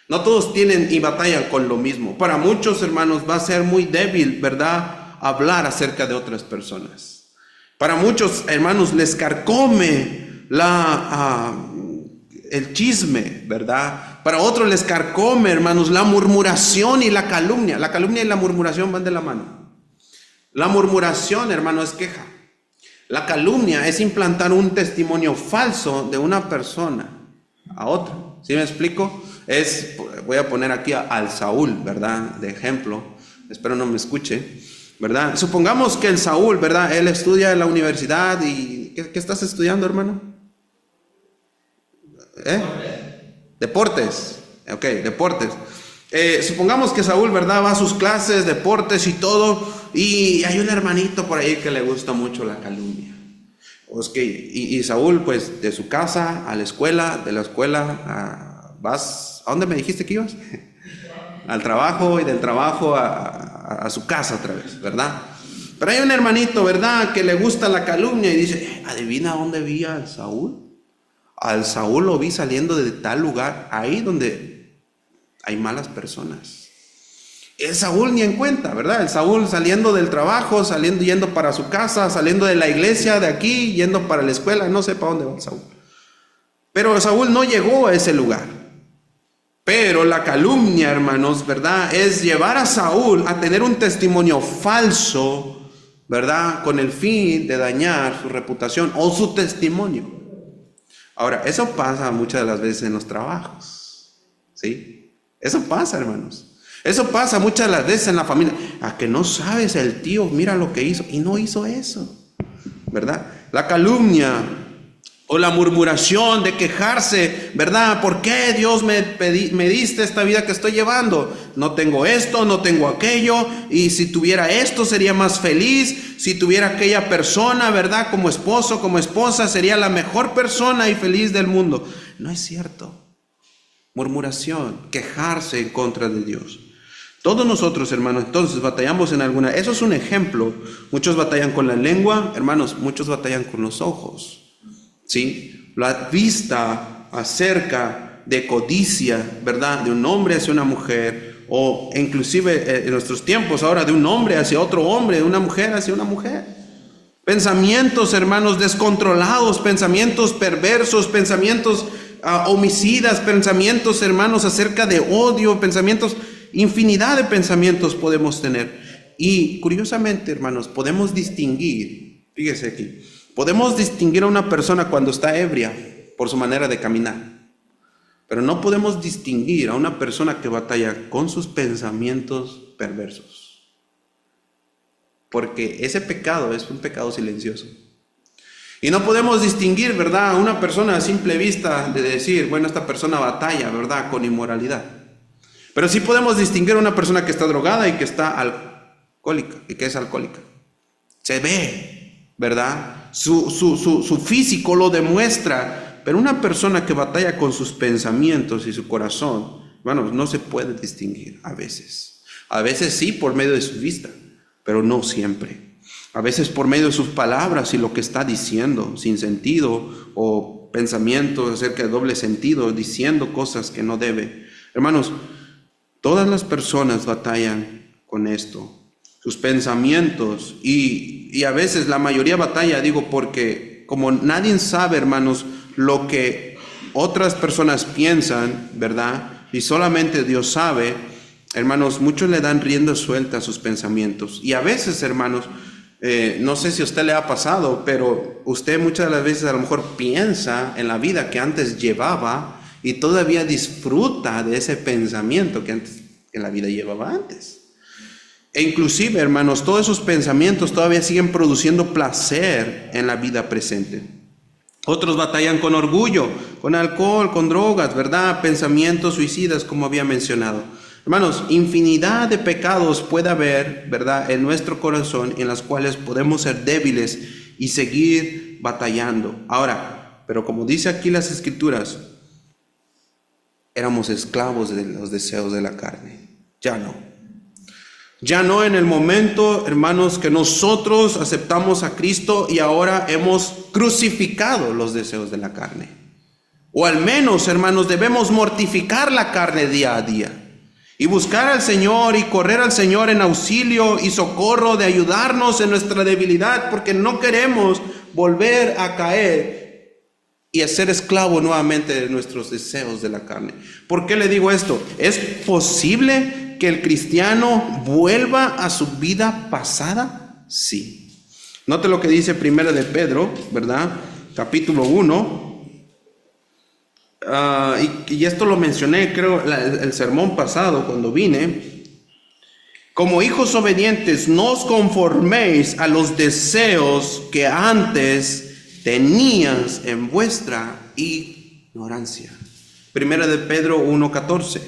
S1: No todos tienen y batallan con lo mismo. Para muchos, hermanos, va a ser muy débil, ¿verdad?, hablar acerca de otras personas. Para muchos, hermanos, les carcome el chisme, ¿verdad? Para otros les carcome, hermanos, la murmuración y la calumnia. La calumnia y la murmuración van de la mano. La murmuración, hermano, es queja. La calumnia es implantar un testimonio falso de una persona a otra. ¿Sí me explico? Voy a poner aquí al Saúl, ¿verdad?, de ejemplo. Espero no me escuche, ¿verdad? Supongamos que el Saúl, ¿verdad?, él estudia en la universidad y... ¿Qué estás estudiando, hermano? Deportes. Ok, deportes. Supongamos que Saúl, ¿verdad?, va a sus clases, deportes y todo, y hay un hermanito por ahí que le gusta mucho la calumnia. Y Saúl, pues, de su casa a la escuela, de la escuela ¿a dónde me dijiste que ibas? Al trabajo, y del trabajo a su casa otra vez, ¿verdad? Pero hay un hermanito, ¿verdad?, que le gusta la calumnia y dice, adivina dónde vi al Saúl. Al Saúl lo vi saliendo de tal lugar, ahí donde hay malas personas. El Saúl ni en cuenta, ¿verdad? El Saúl saliendo del trabajo, yendo para su casa, saliendo de la iglesia de aquí, yendo para la escuela, no sé para dónde va el Saúl. Pero Saúl no llegó a ese lugar. Pero la calumnia, hermanos, ¿verdad?, es llevar a Saúl a tener un testimonio falso, ¿verdad?, con el fin de dañar su reputación o su testimonio. Ahora, eso pasa muchas de las veces en los trabajos, ¿sí? Eso pasa, hermanos. Eso pasa muchas de las veces en la familia. A que no sabes, el tío, mira lo que hizo, y no hizo eso, ¿verdad? La calumnia o la murmuración de quejarse, ¿verdad? ¿Por qué Dios me diste esta vida que estoy llevando? No tengo esto, no tengo aquello, y si tuviera esto sería más feliz, si tuviera aquella persona, ¿verdad?, como esposo, como esposa, sería la mejor persona y feliz del mundo. No es cierto. Murmuración, quejarse en contra de Dios. Todos nosotros, hermanos, entonces batallamos en alguna. Eso es un ejemplo. Muchos batallan con la lengua, hermanos, muchos batallan con los ojos. ¿Sí? La vista acerca de codicia, ¿verdad?, de un hombre hacia una mujer, o inclusive en nuestros tiempos ahora de un hombre hacia otro hombre, de una mujer hacia una mujer. Pensamientos, hermanos, descontrolados, pensamientos perversos, pensamientos homicidas, pensamientos, hermanos, acerca de odio, pensamientos, infinidad de pensamientos podemos tener. Y curiosamente, hermanos, podemos distinguir, fíjese aquí, podemos distinguir a una persona cuando está ebria por su manera de caminar, pero no podemos distinguir a una persona que batalla con sus pensamientos perversos, porque ese pecado es un pecado silencioso. Y no podemos distinguir, ¿verdad?, a una persona a simple vista de decir, bueno, esta persona batalla, ¿verdad?, con inmoralidad. Pero sí podemos distinguir a una persona que está drogada y que está alcohólica, y que es alcohólica. Se ve, ¿verdad? Su físico lo demuestra, pero una persona que batalla con sus pensamientos y su corazón, bueno, no se puede distinguir a veces. A veces sí por medio de su vista, pero no siempre. A veces por medio de sus palabras y lo que está diciendo, sin sentido, o pensamientos acerca de doble sentido, diciendo cosas que no debe. Hermanos, todas las personas batallan con esto, sus pensamientos, y a veces la mayoría batalla, digo, porque como nadie sabe, hermanos, lo que otras personas piensan, ¿verdad?, y solamente Dios sabe, Hermanos, muchos le dan rienda suelta a sus pensamientos. Y a veces, hermanos, no sé si a usted le ha pasado, pero usted muchas de las veces a lo mejor piensa en la vida que antes llevaba y todavía disfruta de ese pensamiento que la vida llevaba antes. E inclusive, hermanos, todos esos pensamientos todavía siguen produciendo placer en la vida presente. Otros batallan con orgullo, con alcohol, con drogas, ¿verdad? Pensamientos suicidas, como había mencionado. Hermanos, infinidad de pecados puede haber, ¿verdad?, en nuestro corazón, en las cuales podemos ser débiles y seguir batallando. Ahora, pero como dice aquí las Escrituras, éramos esclavos de los deseos de la carne. Ya no. Ya no en el momento, hermanos, que nosotros aceptamos a Cristo y ahora hemos crucificado los deseos de la carne. O al menos, hermanos, debemos mortificar la carne día a día y buscar al Señor y correr al Señor en auxilio y socorro de ayudarnos en nuestra debilidad, porque no queremos volver a caer y a ser esclavo nuevamente de nuestros deseos de la carne. ¿Por qué le digo esto? ¿Es posible que el cristiano vuelva a su vida pasada? Sí. Note lo que dice Primera de Pedro, ¿verdad? Capítulo 1. Y esto lo mencioné, creo, el sermón pasado cuando vine. Como hijos obedientes, no os conforméis a los deseos que antes tenías en vuestra ignorancia. Primera de Pedro 1:14.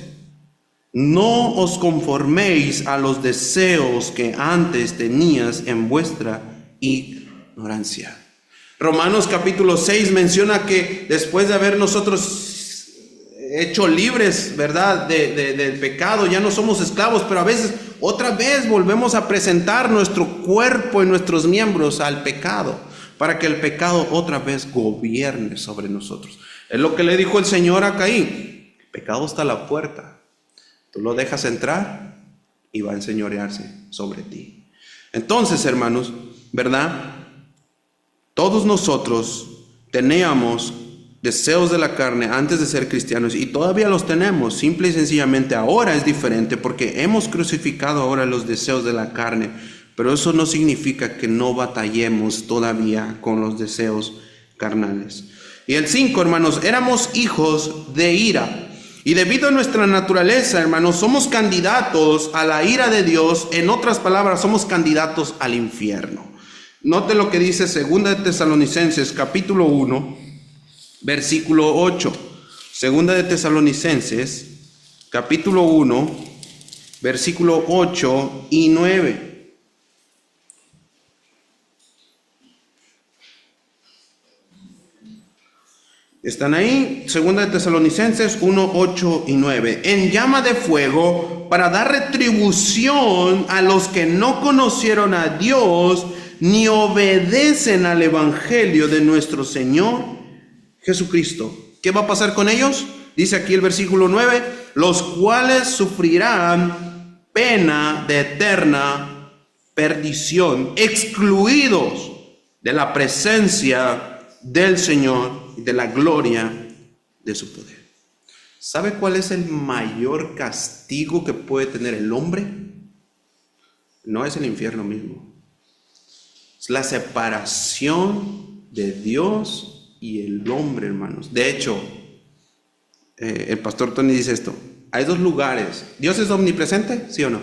S1: No os conforméis a los deseos que antes tenías en vuestra ignorancia. Romanos capítulo 6 menciona que después de haber nosotros hecho libres, ¿verdad?, del pecado, ya no somos esclavos, pero a veces otra vez volvemos a presentar nuestro cuerpo y nuestros miembros al pecado, para que el pecado otra vez gobierne sobre nosotros. Es lo que le dijo el Señor a Caín: el pecado está a la puerta, tú lo dejas entrar y va a enseñorearse sobre ti. Entonces, hermanos, ¿verdad?, todos nosotros teníamos deseos de la carne antes de ser cristianos y todavía los tenemos. Simple y sencillamente ahora es diferente porque hemos crucificado ahora los deseos de la carne, pero eso no significa que no batallemos todavía con los deseos carnales. Y el 5, hermanos, éramos hijos de ira. Y debido a nuestra naturaleza, hermanos, somos candidatos a la ira de Dios. En otras palabras, somos candidatos al infierno. Note lo que dice 2 de Tesalonicenses, capítulo 1, versículo 8. 2 de Tesalonicenses, capítulo 1, versículo 8 y 9. ¿Están ahí? 2 de Tesalonicenses 1, 8 y 9. En llama de fuego, para dar retribución a los que no conocieron a Dios ni obedecen al evangelio de nuestro Señor Jesucristo. ¿Qué va a pasar con ellos? Dice aquí el versículo 9: los cuales sufrirán pena de eterna perdición, excluidos de la presencia del Señor y de la gloria de su poder. ¿Sabe cuál es el mayor castigo que puede tener el hombre? No es el infierno mismo. Es la separación de Dios y el hombre, hermanos. De hecho, el pastor Tony dice esto: hay dos lugares. ¿Dios es omnipresente? ¿Sí o no?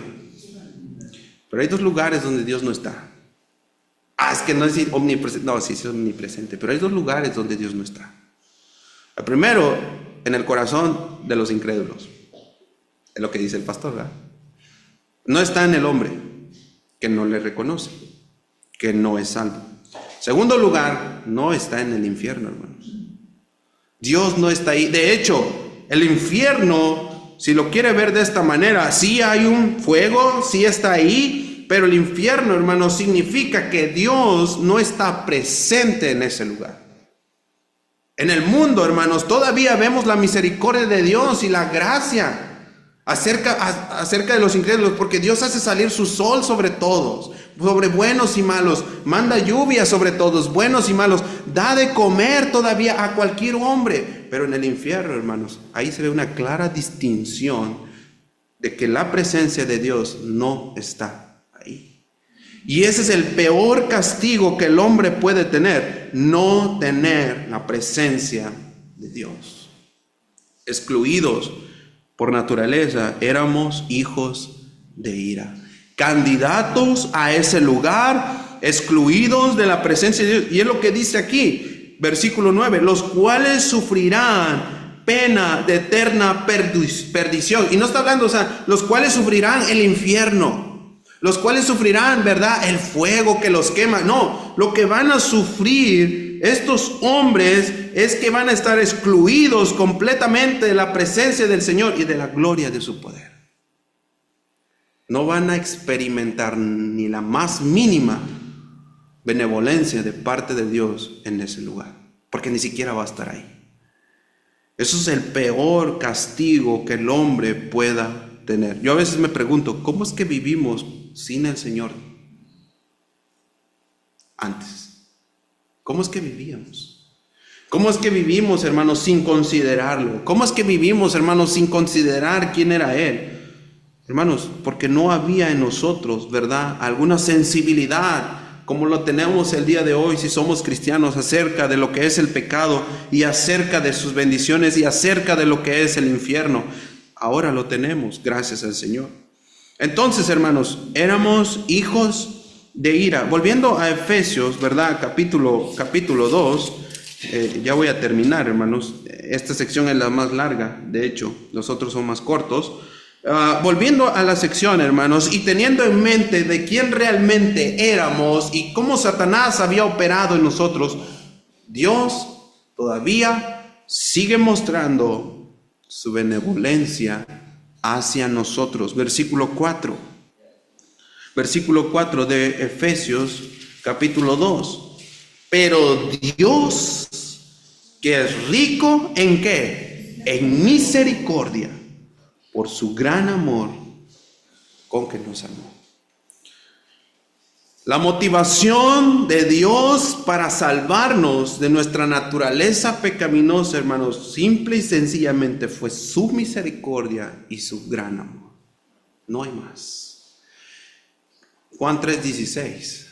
S1: Pero hay dos lugares donde Dios no está. Es que no es omnipresente. No, sí es omnipresente, pero hay dos lugares donde Dios no está. El primero, en el corazón de los incrédulos. Es lo que dice el pastor, ¿verdad? No está en el hombre, que no le reconoce, que no es salvo. Segundo lugar, no está en el infierno, hermanos. Dios no está ahí. De hecho, el infierno, si lo quiere ver de esta manera, sí hay un fuego, sí está ahí, pero el infierno, hermanos, significa que Dios no está presente en ese lugar. En el mundo, hermanos, todavía vemos la misericordia de Dios y la gracia acerca de los incrédulos, porque Dios hace salir su sol sobre todos, sobre buenos y malos, manda lluvia sobre todos, buenos y malos, da de comer todavía a cualquier hombre. Pero en el infierno, hermanos, ahí se ve una clara distinción de que la presencia de Dios no está ahí. Y ese es el peor castigo que el hombre puede tener, no tener la presencia de Dios. Excluidos por naturaleza, éramos hijos de ira, candidatos a ese lugar, excluidos de la presencia de Dios. Y es lo que dice aquí, versículo 9, los cuales sufrirán pena de eterna perdición. Y no está hablando, los cuales sufrirán el infierno, los cuales sufrirán, ¿verdad?, el fuego que los quema. No, lo que van a sufrir estos hombres es que van a estar excluidos completamente de la presencia del Señor y de la gloria de su poder. No van a experimentar ni la más mínima benevolencia de parte de Dios en ese lugar, porque ni siquiera va a estar ahí. Eso es el peor castigo que el hombre pueda tener. Yo a veces me pregunto, ¿cómo es que vivimos sin el Señor antes? ¿Cómo es que vivíamos? ¿Cómo es que vivimos, hermanos, sin considerarlo? ¿Cómo es que vivimos, hermanos, sin considerar quién era Él? Hermanos, porque no había en nosotros, ¿verdad?, alguna sensibilidad como lo tenemos el día de hoy si somos cristianos acerca de lo que es el pecado y acerca de sus bendiciones y acerca de lo que es el infierno. Ahora lo tenemos, gracias al Señor. Entonces, hermanos, éramos hijos de ira. Volviendo a Efesios, ¿verdad?, capítulo 2, ya voy a terminar, hermanos. Esta sección es la más larga, de hecho, los otros son más cortos. Volviendo a la sección, hermanos, y teniendo en mente de quién realmente éramos y cómo Satanás había operado en nosotros, Dios todavía sigue mostrando su benevolencia hacia nosotros. Versículo 4 de Efesios capítulo 2. Pero Dios, que es rico ¿en qué? En misericordia, por su gran amor con que nos amó. La motivación de Dios para salvarnos de nuestra naturaleza pecaminosa, hermanos, simple y sencillamente fue su misericordia y su gran amor. No hay más. Juan 3:16.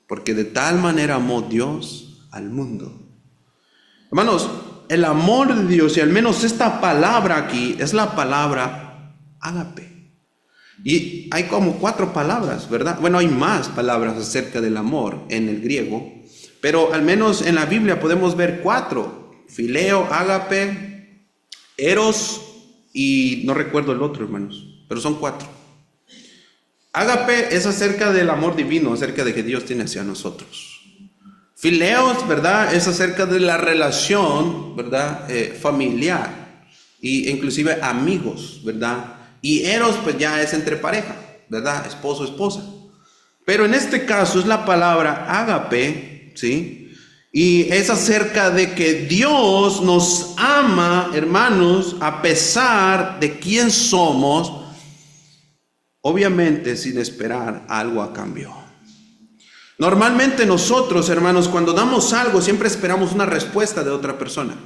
S1: Porque de tal manera amó Dios al mundo. Hermanos, el amor de Dios, y al menos esta palabra aquí, es la palabra ágape. Y hay como 4 palabras, ¿verdad? Bueno, hay más palabras acerca del amor en el griego, pero al menos en la Biblia podemos ver 4. Fileo, ágape, eros y no recuerdo el otro, hermanos, pero son 4. Ágape es acerca del amor divino, acerca de que Dios tiene hacia nosotros. Fileos, ¿verdad?, es acerca de la relación, ¿verdad?, familiar e inclusive amigos, ¿verdad? Y eros, pues ya es entre pareja, ¿verdad?, esposo, esposa. Pero en este caso es la palabra ágape, ¿sí? Y es acerca de que Dios nos ama, hermanos, a pesar de quién somos, obviamente sin esperar algo a cambio. Normalmente nosotros, hermanos, cuando damos algo, siempre esperamos una respuesta de otra persona.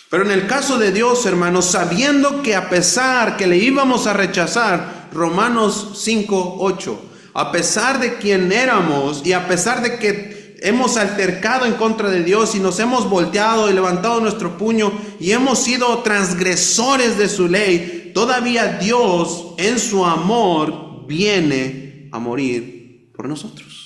S1: Pero en el caso de Dios, hermanos, sabiendo que a pesar que le íbamos a rechazar, Romanos 5:8, a pesar de quién éramos y a pesar de que hemos altercado en contra de Dios y nos hemos volteado y levantado nuestro puño y hemos sido transgresores de su ley, todavía Dios en su amor viene a morir por nosotros.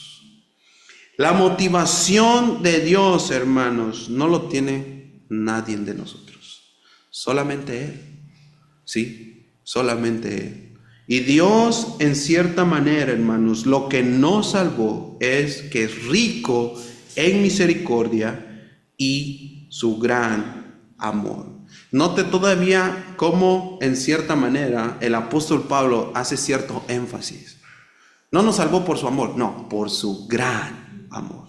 S1: La motivación de Dios, hermanos, no lo tiene nadie de nosotros. Solamente Él. Sí, solamente Él. Y Dios, en cierta manera, hermanos, lo que nos salvó es que es rico en misericordia y su gran amor. Note todavía cómo, en cierta manera, el apóstol Pablo hace cierto énfasis. No nos salvó por su amor, no, por su gran amor.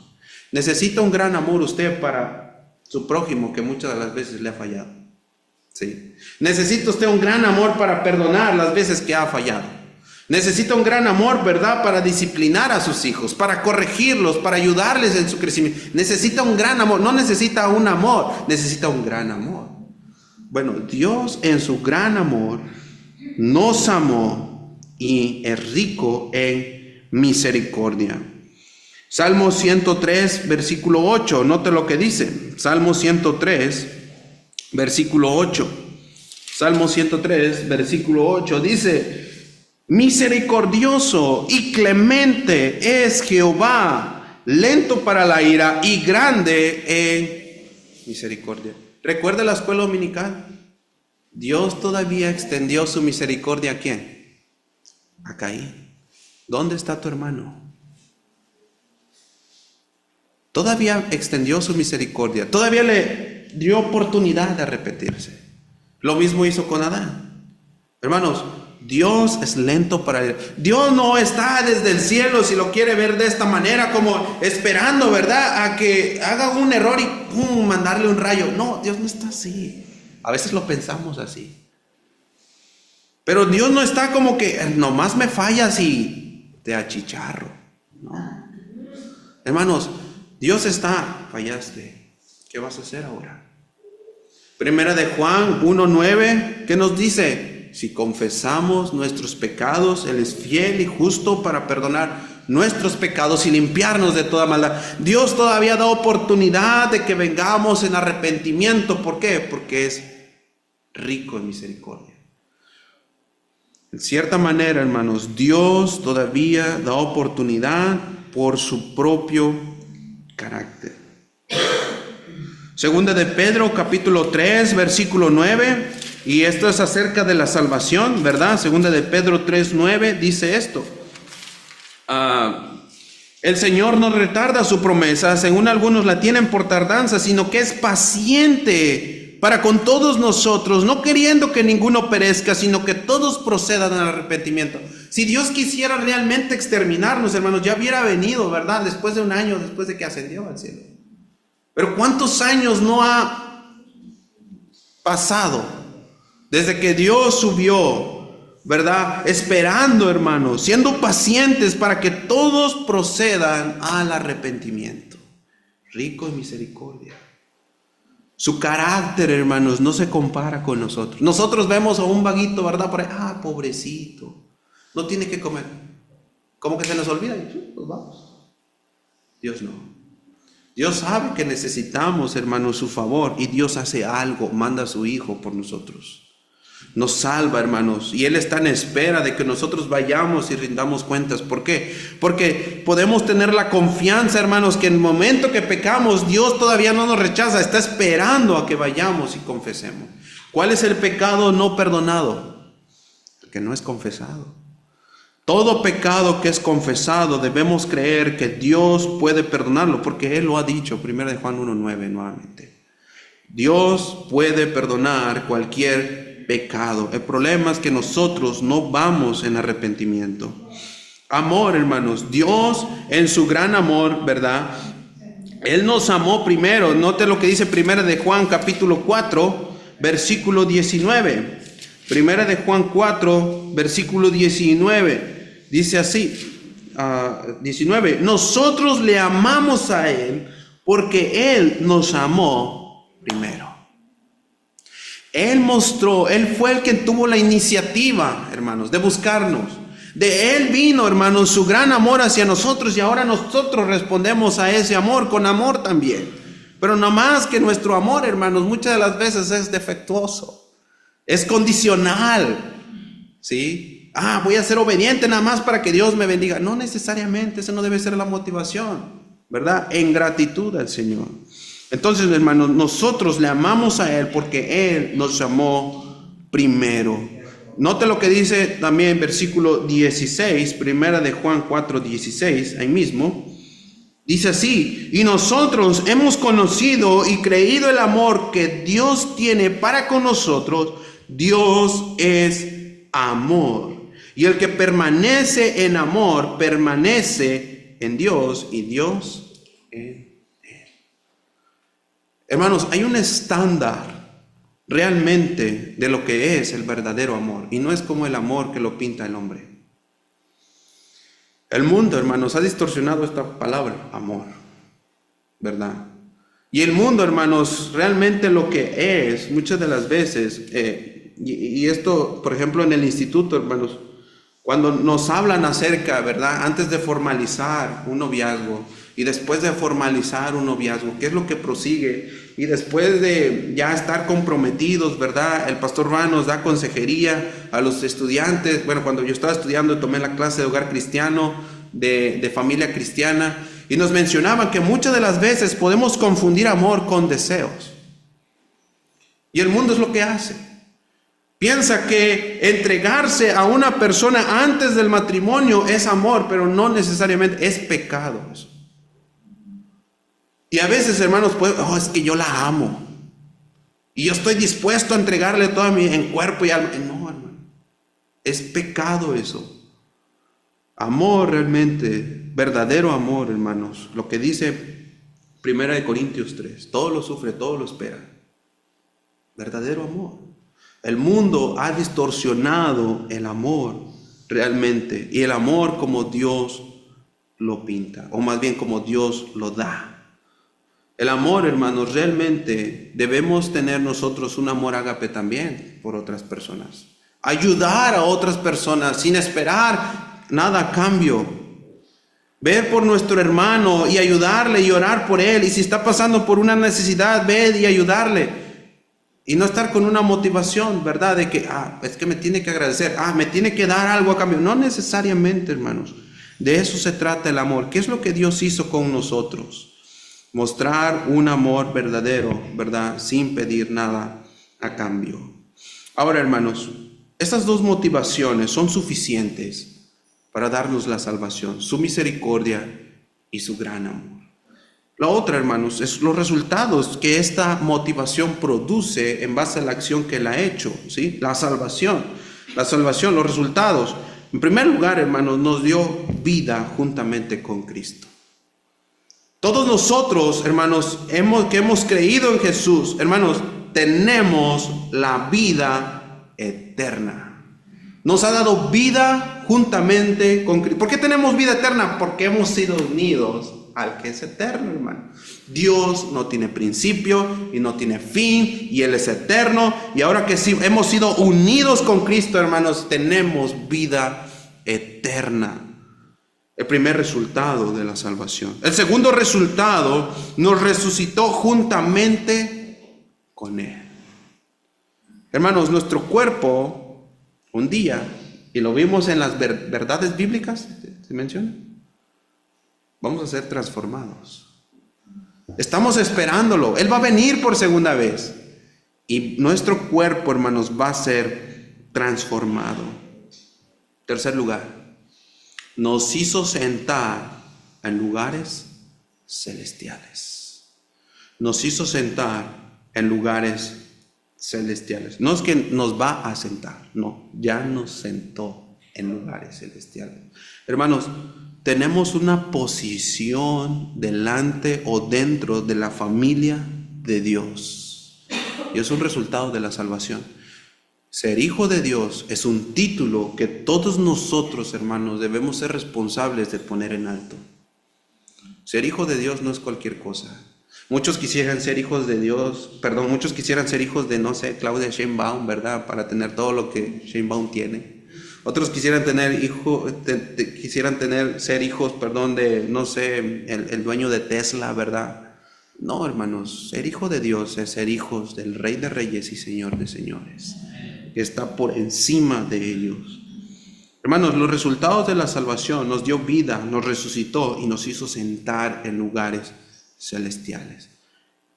S1: Necesita un gran amor usted para su prójimo que muchas de las veces le ha fallado. ¿Sí? Necesita usted un gran amor para perdonar las veces que ha fallado. Necesita un gran amor, ¿verdad?, para disciplinar a sus hijos, para corregirlos, para ayudarles en su crecimiento. Necesita un gran amor, no necesita un amor, necesita un gran amor. Bueno, Dios en su gran amor nos amó y es rico en misericordia. Salmo 103, versículo 8, note lo que dice. Salmo 103, versículo 8. Salmo 103, versículo 8 dice: misericordioso y clemente es Jehová, lento para la ira y grande en misericordia. ¿Recuerda la escuela dominical? Dios todavía extendió su misericordia ¿a quién? A Caín. ¿Dónde está tu hermano? Todavía extendió su misericordia, todavía le dio oportunidad de arrepentirse. Lo mismo hizo con Adán. Hermanos, Dios es lento para él. Dios no está desde el cielo, si lo quiere ver de esta manera, como esperando, ¿verdad?, a que haga un error y ¡pum!, mandarle un rayo. No, Dios no está así. A veces lo pensamos así. Pero Dios no está como que nomás me fallas y te achicharro. No. Hermanos, Dios está, fallaste. ¿Qué vas a hacer ahora? Primera de Juan 1:9, ¿qué nos dice? Si confesamos nuestros pecados, Él es fiel y justo para perdonar nuestros pecados y limpiarnos de toda maldad. Dios todavía da oportunidad de que vengamos en arrepentimiento. ¿Por qué? Porque es rico en misericordia. En cierta manera, hermanos, Dios todavía da oportunidad por su propio carácter. Segunda de Pedro, capítulo 3, versículo 9, y esto es acerca de la salvación, ¿verdad? Segunda de Pedro 3:9 dice esto: el Señor no retarda su promesa, según algunos la tienen por tardanza, sino que es paciente para con todos nosotros, no queriendo que ninguno perezca, sino que todos procedan al arrepentimiento. Si Dios quisiera realmente exterminarnos, hermanos, ya hubiera venido, ¿verdad?, después de un año, después de que ascendió al cielo. Pero ¿cuántos años no ha pasado desde que Dios subió, ¿verdad?, esperando, hermanos, siendo pacientes para que todos procedan al arrepentimiento. Rico en misericordia. Su carácter, hermanos, no se compara con nosotros. Nosotros vemos a un vaguito, ¿verdad?, por ahí, pobrecito, no tiene que comer. Como que se nos olvida y pues vamos. Dios no. Dios sabe que necesitamos, hermanos, su favor, y Dios hace algo, manda a su Hijo por nosotros. Nos salva, hermanos, y Él está en espera de que nosotros vayamos y rindamos cuentas. ¿Por qué? Porque podemos tener la confianza, hermanos, que en el momento que pecamos, Dios todavía no nos rechaza, está esperando a que vayamos y confesemos. ¿Cuál es el pecado no perdonado? El que no es confesado. Todo pecado que es confesado debemos creer que Dios puede perdonarlo, porque Él lo ha dicho, 1 de Juan 1:9 nuevamente. Dios puede perdonar cualquier pecado. El problema es que nosotros no vamos en arrepentimiento. Amor, hermanos, Dios en su gran amor, ¿verdad? Él nos amó primero. Note lo que dice 1 de Juan capítulo 4, versículo 19. 1 de Juan 4, versículo 19. Dice así, 19, nosotros le amamos a Él porque Él nos amó primero. Él fue el que tuvo la iniciativa, hermanos, de buscarnos. De Él vino, hermanos, su gran amor hacia nosotros, y ahora nosotros respondemos a ese amor con amor también. Pero no más que nuestro amor, hermanos, muchas de las veces es defectuoso, es condicional, ¿sí? Voy a ser obediente nada más para que Dios me bendiga. No necesariamente, esa no debe ser la motivación, ¿verdad? En gratitud al Señor. Entonces, hermanos, nosotros le amamos a Él porque Él nos amó primero. Note lo que dice también versículo 16, 1 de Juan 4:16, ahí mismo. Dice así: y nosotros hemos conocido y creído el amor que Dios tiene para con nosotros. Dios es amor. Y el que permanece en amor, permanece en Dios y Dios en él. Hermanos, hay un estándar realmente de lo que es el verdadero amor. Y no es como el amor que lo pinta el hombre. El mundo, hermanos, ha distorsionado esta palabra, amor, ¿verdad? Y el mundo, hermanos, realmente lo que es, muchas de las veces, Y esto, por ejemplo, en el instituto, hermanos, cuando nos hablan acerca, ¿verdad? Antes de formalizar un noviazgo y después de formalizar un noviazgo, ¿qué es lo que prosigue? Y después de ya estar comprometidos, ¿verdad? El pastor Van nos da consejería a los estudiantes. Bueno, cuando yo estaba estudiando, tomé la clase de hogar cristiano, de familia cristiana, y nos mencionaban que muchas de las veces podemos confundir amor con deseos. Y el mundo es lo que hace. Piensa que entregarse a una persona antes del matrimonio es amor, pero no necesariamente, es pecado eso. Y a veces, hermanos, es que yo la amo y yo estoy dispuesto a entregarle todo en cuerpo y alma. No, hermano, es pecado eso. Amor realmente, verdadero amor, hermanos, lo que dice 1 Corintios 3, todo lo sufre, todo lo espera. Verdadero amor. El mundo ha distorsionado el amor realmente, y el amor como Dios lo pinta, o más bien como Dios lo da. El amor, hermanos, realmente debemos tener nosotros un amor ágape también por otras personas. Ayudar a otras personas sin esperar nada a cambio. Ver por nuestro hermano y ayudarle y orar por él. Y si está pasando por una necesidad, ved y ayudarle. Y no estar con una motivación, ¿verdad? De que, es que me tiene que agradecer. Me tiene que dar algo a cambio. No necesariamente, hermanos. De eso se trata el amor. ¿Qué es lo que Dios hizo con nosotros? Mostrar un amor verdadero, ¿verdad? Sin pedir nada a cambio. Ahora, hermanos, estas dos motivaciones son suficientes para darnos la salvación, su misericordia y su gran amor. La otra, hermanos, es los resultados que esta motivación produce en base a la acción que Él ha hecho, ¿sí? La salvación, los resultados. En primer lugar, hermanos, nos dio vida juntamente con Cristo. Todos nosotros, hermanos, que hemos creído en Jesús, hermanos, tenemos la vida eterna. Nos ha dado vida juntamente con Cristo. ¿Por qué tenemos vida eterna? Porque hemos sido unidos al que es eterno, hermano. Dios no tiene principio y no tiene fin, y Él es eterno. Y ahora que sí hemos sido unidos con Cristo, hermanos, tenemos vida eterna. El primer resultado de la salvación. El segundo resultado, nos resucitó juntamente con Él. Hermanos, nuestro cuerpo, un día, y lo vimos en las verdades bíblicas, ¿se menciona? Vamos a ser transformados. Estamos esperándolo. Él va a venir por segunda vez. Y nuestro cuerpo, hermanos, va a ser transformado. Tercer lugar. Nos hizo sentar en lugares celestiales. Nos hizo sentar en lugares celestiales. No es que nos va a sentar, no, ya nos sentó en lugares celestiales. Hermanos, tenemos una posición delante o dentro de la familia de Dios. Y es un resultado de la salvación. Ser hijo de Dios es un título que todos nosotros, hermanos, debemos ser responsables de poner en alto. Ser hijo de Dios no es cualquier cosa. Muchos quisieran ser hijos de Dios, muchos quisieran ser hijos de, no sé, Claudia Sheinbaum, ¿verdad? Para tener todo lo que Sheinbaum tiene. Otros quisieran ser hijos, de, no sé, el dueño de Tesla, ¿verdad? No, hermanos, ser hijo de Dios es ser hijos del Rey de Reyes y Señor de Señores, que está por encima de ellos. Hermanos, los resultados de la salvación nos dio vida, nos resucitó y nos hizo sentar en lugares celestiales.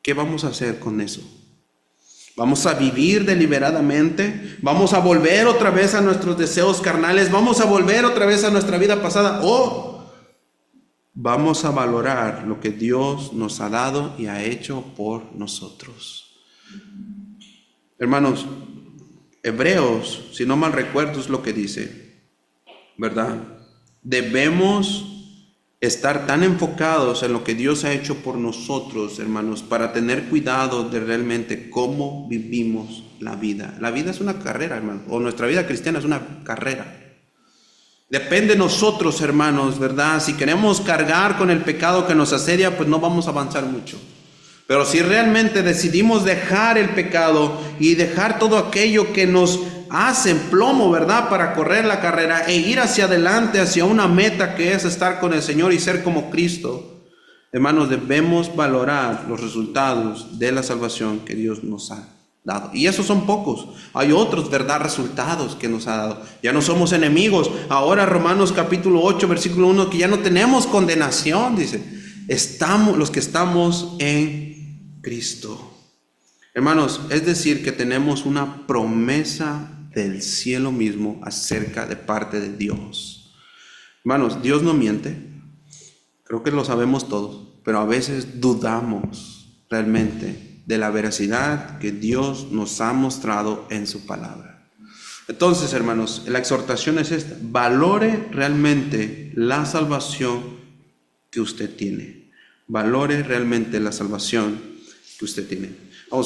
S1: ¿Qué vamos a hacer con eso? ¿Vamos a vivir deliberadamente? ¿Vamos a volver otra vez a nuestros deseos carnales? ¿Vamos a volver otra vez a nuestra vida pasada? ¿O vamos a valorar lo que Dios nos ha dado y ha hecho por nosotros? Hermanos, Hebreos, si no mal recuerdo, es lo que dice, ¿verdad? Debemos estar tan enfocados en lo que Dios ha hecho por nosotros, hermanos, para tener cuidado de realmente cómo vivimos la vida. La vida es una carrera, hermanos, o nuestra vida cristiana es una carrera. Depende de nosotros, hermanos, ¿verdad? Si queremos cargar con el pecado que nos asedia, pues no vamos a avanzar mucho. Pero si realmente decidimos dejar el pecado y dejar todo aquello que nos hace plomo, ¿verdad?, para correr la carrera e ir hacia adelante, hacia una meta que es estar con el Señor y ser como Cristo, hermanos, debemos valorar los resultados de la salvación que Dios nos ha dado. Y esos son pocos. Hay otros, ¿verdad?, resultados que nos ha dado. Ya no somos enemigos. Ahora Romanos capítulo 8, versículo 1, que ya no tenemos condenación, dice. Los que estamos en Cristo. Hermanos, es decir, que tenemos una promesa del cielo mismo acerca de parte de Dios. Hermanos, Dios no miente. Creo que lo sabemos todos, pero a veces dudamos realmente de la veracidad que Dios nos ha mostrado en su palabra. Entonces, hermanos, la exhortación es esta: valore realmente la salvación que usted tiene. Valore realmente la salvación que usted tiene. Vamos